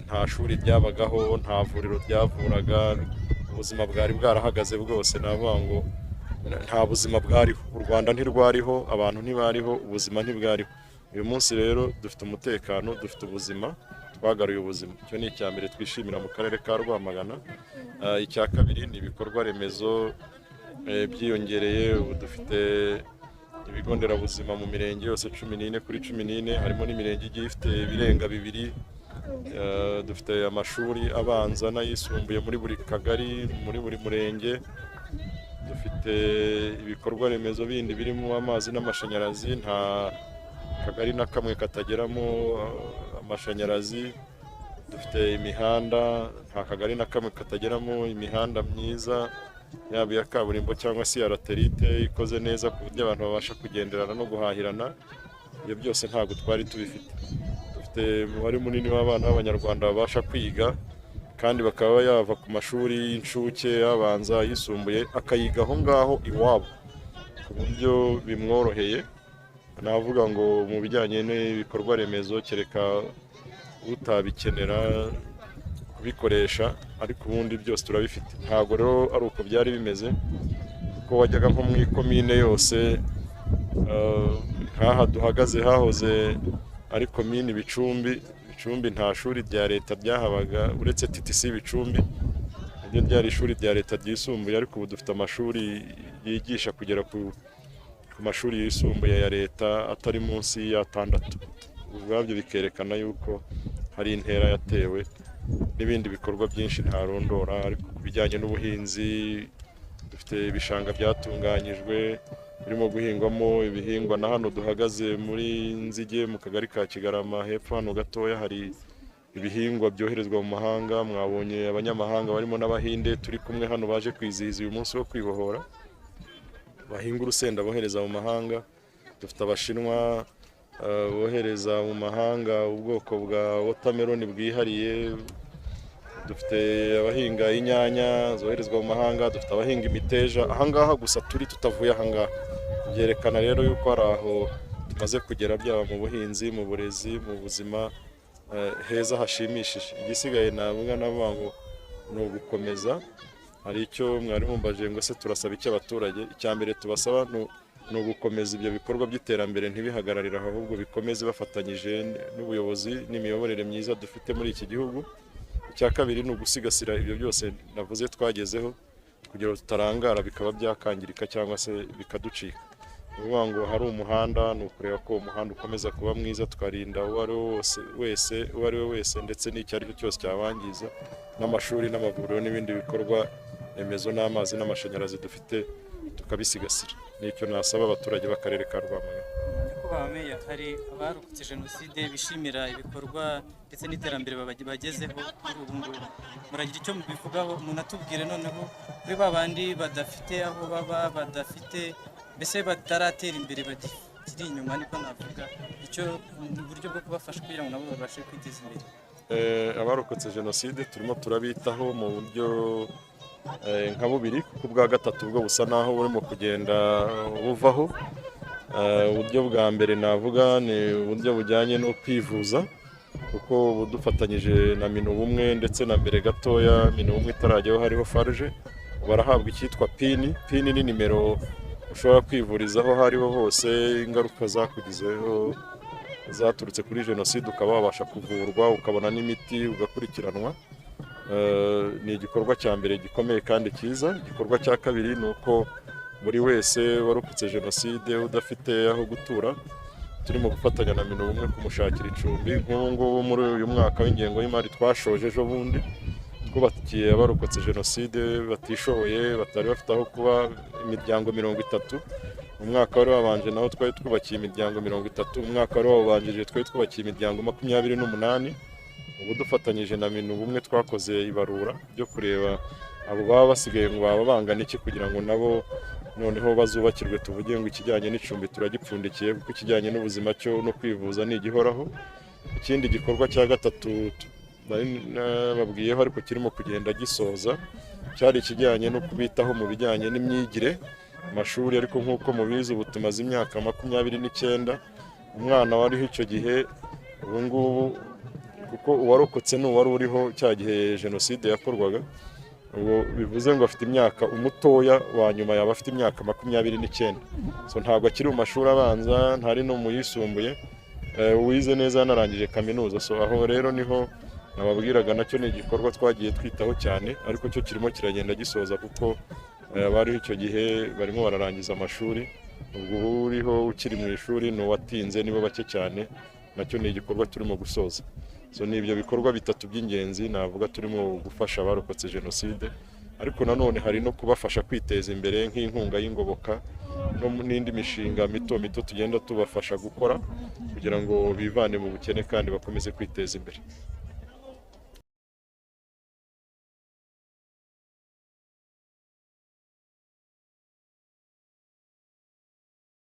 nta shuri ryabagaho, nta vuriro ryavuraga, ubuzima bwari bwarahagaze bwose. Navuga ngo nta buzima bwariho, u Rwanda ntirwariho, abantu ntibariho, ubuzima ntibwariho. Uyu munsi rero dufite umutekano, dufite ubuzima, twagaruye ubuzima. Icyo ni icya mbere twishimira mu karere ka Rwamagana. Icya kabiri ni ibikorwa remezo byiyongereye. Ubu dufite ibigo nderabuzima mu mirenge yose 14 kuri 14, harimo n'imirenge igiye ifite ibirenga 2. Dufite amashuri abanza n'ayisumbuye muri buri kagari, muri buri murenge. Dufite ibikorwa remezo bindi birimo amazi n'amashanyarazi, nta kagari na kamwe katageramo amashanyarazi. Dufite imihanda, nta kagari na kamwe katageramo imihanda myiza, yaba iya kaburimbo cyangwa se ya laterite ikoze neza ku buryo abantu babasha kugenderana no guhahirana. Ibyo byose ntabwo twari tubifite. Dufite umubare munini w'abana b'Abanyarwanda babasha kwiga, kandi bakaba yava ku mashuri y'incuke, abanza, yisumbuye, akayiga aho ngaho iwabo ku buryo bimworoheye. Navuga ngo mu bijyanye n'ibikorwa remezo, kereka utabikenera kubikoresha, ariko ubundi byose turabifite. Ntabwo rero ari uko byari bimeze, kuko wajyaga nko mu ikomine yose, nk'aha duhagaze hahoze ari komine Bicumbi nta shuri rya leta ryahabaga uretse TTC Bicumbi, iryo ryari ishuri rya leta ryisumbuye, ariko ubu dufite amashuri yigisha kugera ku mashuri yisumbuye ya leta atari munsi ya6. Ubwabyo bikerekana yuko hari intera yatewe, n'ibindi bikorwa byinshi ntarondora. Ariko ku bijyanye n'ubuhinzi, dufite ibishanga byatunganyijwe birimo guhingwamo ibihingwa. Na hano duhagaze muri Nzige mu kagari ka Kigarama hepfo hano gatoya, hari ibihingwa byoherezwa mu mahanga. Mwabonye abanyamahanga barimo n'Abahinde turi kumwe hano baje kwizihiza uyu munsi wo kwibohora, bahinga urusenda bohereza mu mahanga. Dufite Abashinwa bohereza mu mahanga ubwoko bwa watermelon bwihariye. Dufite abahinga inyanya zoherezwa mu mahanga, dufite abahinga imiteja. Ahangaha gusa turi tutavuye ahangaha, byerekana rero yuko hari aho tumaze kugera, byaba mu buhinzi, mu burezi, mu buzima heza hashimishije. Igisigaye navuga ngo ni ugukomeza. Hari icyo mwari mumbaje ngo se turasaba iki abaturage. Icya mbere tubasaba ni ugukomeza ibyo bikorwa by'iterambere, ntibihagararira ahubwo bikomeze bafatanyije n'ubuyobozi n'imiyoborere myiza dufite muri iki gihugu. Icya kabiri ni ugusigasira ibyo byose navuze twagezeho, kugira ngo tutarangara bikaba byakangirika cyangwa se bikaducika. Uvuga ngo hari umuhanda, ni ukureba ko umuhanda ukomeza kuba mwiza, tukarinda uwo ari we wese ndetse n'icyo ari cyo cyose cyabangiza, n'amashuri n'amavuriro n'ibindi bikorwa remezo n'amazi n'amashanyarazi dufite tukabisigasira. Nicyo nasaba abaturage b'akarere ka Rwamagana. Nyakubahwa Meya, hari abarokotse jenoside bishimira ibikorwa ndetse n'iterambere bagezeho kuri ubu ngubu, muragira icyo mubivugaho? Munatubwire noneho kuri babandi badafite aho baba, badafite mbese bataratera imbere, bakiri inyuma, niko navuga, icyo uburyo bwo kubafasha kugira ngo nabo babashe kwiteza imbere. Abarokotse jenoside turimo turabitaho mu buryo nka bubiri, kuko ubwa gatatu bwo busa naho burimo kugenda buvaho. Uburyo bwa mbere navuga ni uburyo bujyanye no kwivuza, kuko dufatanyije na Minubumwe ndetse na mbere gatoya Minubumwe itarajyaho hariho farge, barahabwa icyitwa pini. Pini ni nimero ushobora kwivurizaho aho ariho hose ingaruka zakugizeho zaturutse kuri jenoside, ukaba wabasha kuvurwa, ukabona n'imiti, ugakurikiranwa. Ni igikorwa cya mbere gikomeye kandi cyiza. Igikorwa cya kabiri ni uko buri wese warokotse jenoside udafite aho gutura, turimo gufatanya na Minubumwe kumushakira icumbi. Nk'ubu ngubu muri uyu mwaka w'ingengo y'imari twashoje ejo bundi, twubakiye abarokotse jenoside batishoboye, batari bafite aho kuba, imiryango 30. Mu mwaka wari wabanje naho twari twubakiye imiryango 30, umwaka wari wabanjije twari twubakiye imiryango 28. Ubu dufatanyije na Minubumwe twakoze ibarura ryo kureba abo baba basigaye ngo baba bangana iki, kugira ngo nabo noneho bazubakirwe. Tuvuge ngo ikijyanye n'icumbi turagipfundikiye, kuko ikijyanye n'ubuzima cyo no kwivuza ni igihoraho. ikindi gikorwa cya gatatu babwiyeho ariko kirimo kugenda gisoza cyari ikijyanye no kubitaho mu bijyanye n'imyigire amashuri ariko nk'uko mubizi ubu tumaze imyaka 29 umwana wariho icyo gihe ubu ngubu kuko uwarokotse n'uwari uriho cya gihe jenoside yakorwaga ubu bivuze ngo afite imyaka umutoya wa nyuma yaba afite imyaka 29 so ntabwo akiri mu mashuri abanza ntari no mu yisumbuye wize neza yanarangije kaminuza so aho rero niho nababwiraga nacyo ni igikorwa twagiye twitaho cyane ariko cyo kirimo kiragenda gisoza kuko bari icyo gihe barimo bararangiza amashuri ubwo uriho ukiri mu ishuri no watinze nibo bake cyane nacyo ni igikorwa turimo gusoza so ni ibyo bikorwa bitatu by'ingenzi navuga turimo gufasha abarokotse jenoside ariko nanone hari no kubafasha kwiteza imbere nk'inkunga y'ingoboka no n'indi mishinga mito mito tugenda tubafasha gukora kugira ngo bivane mu bukene kandi bakomeze kwiteza imbere.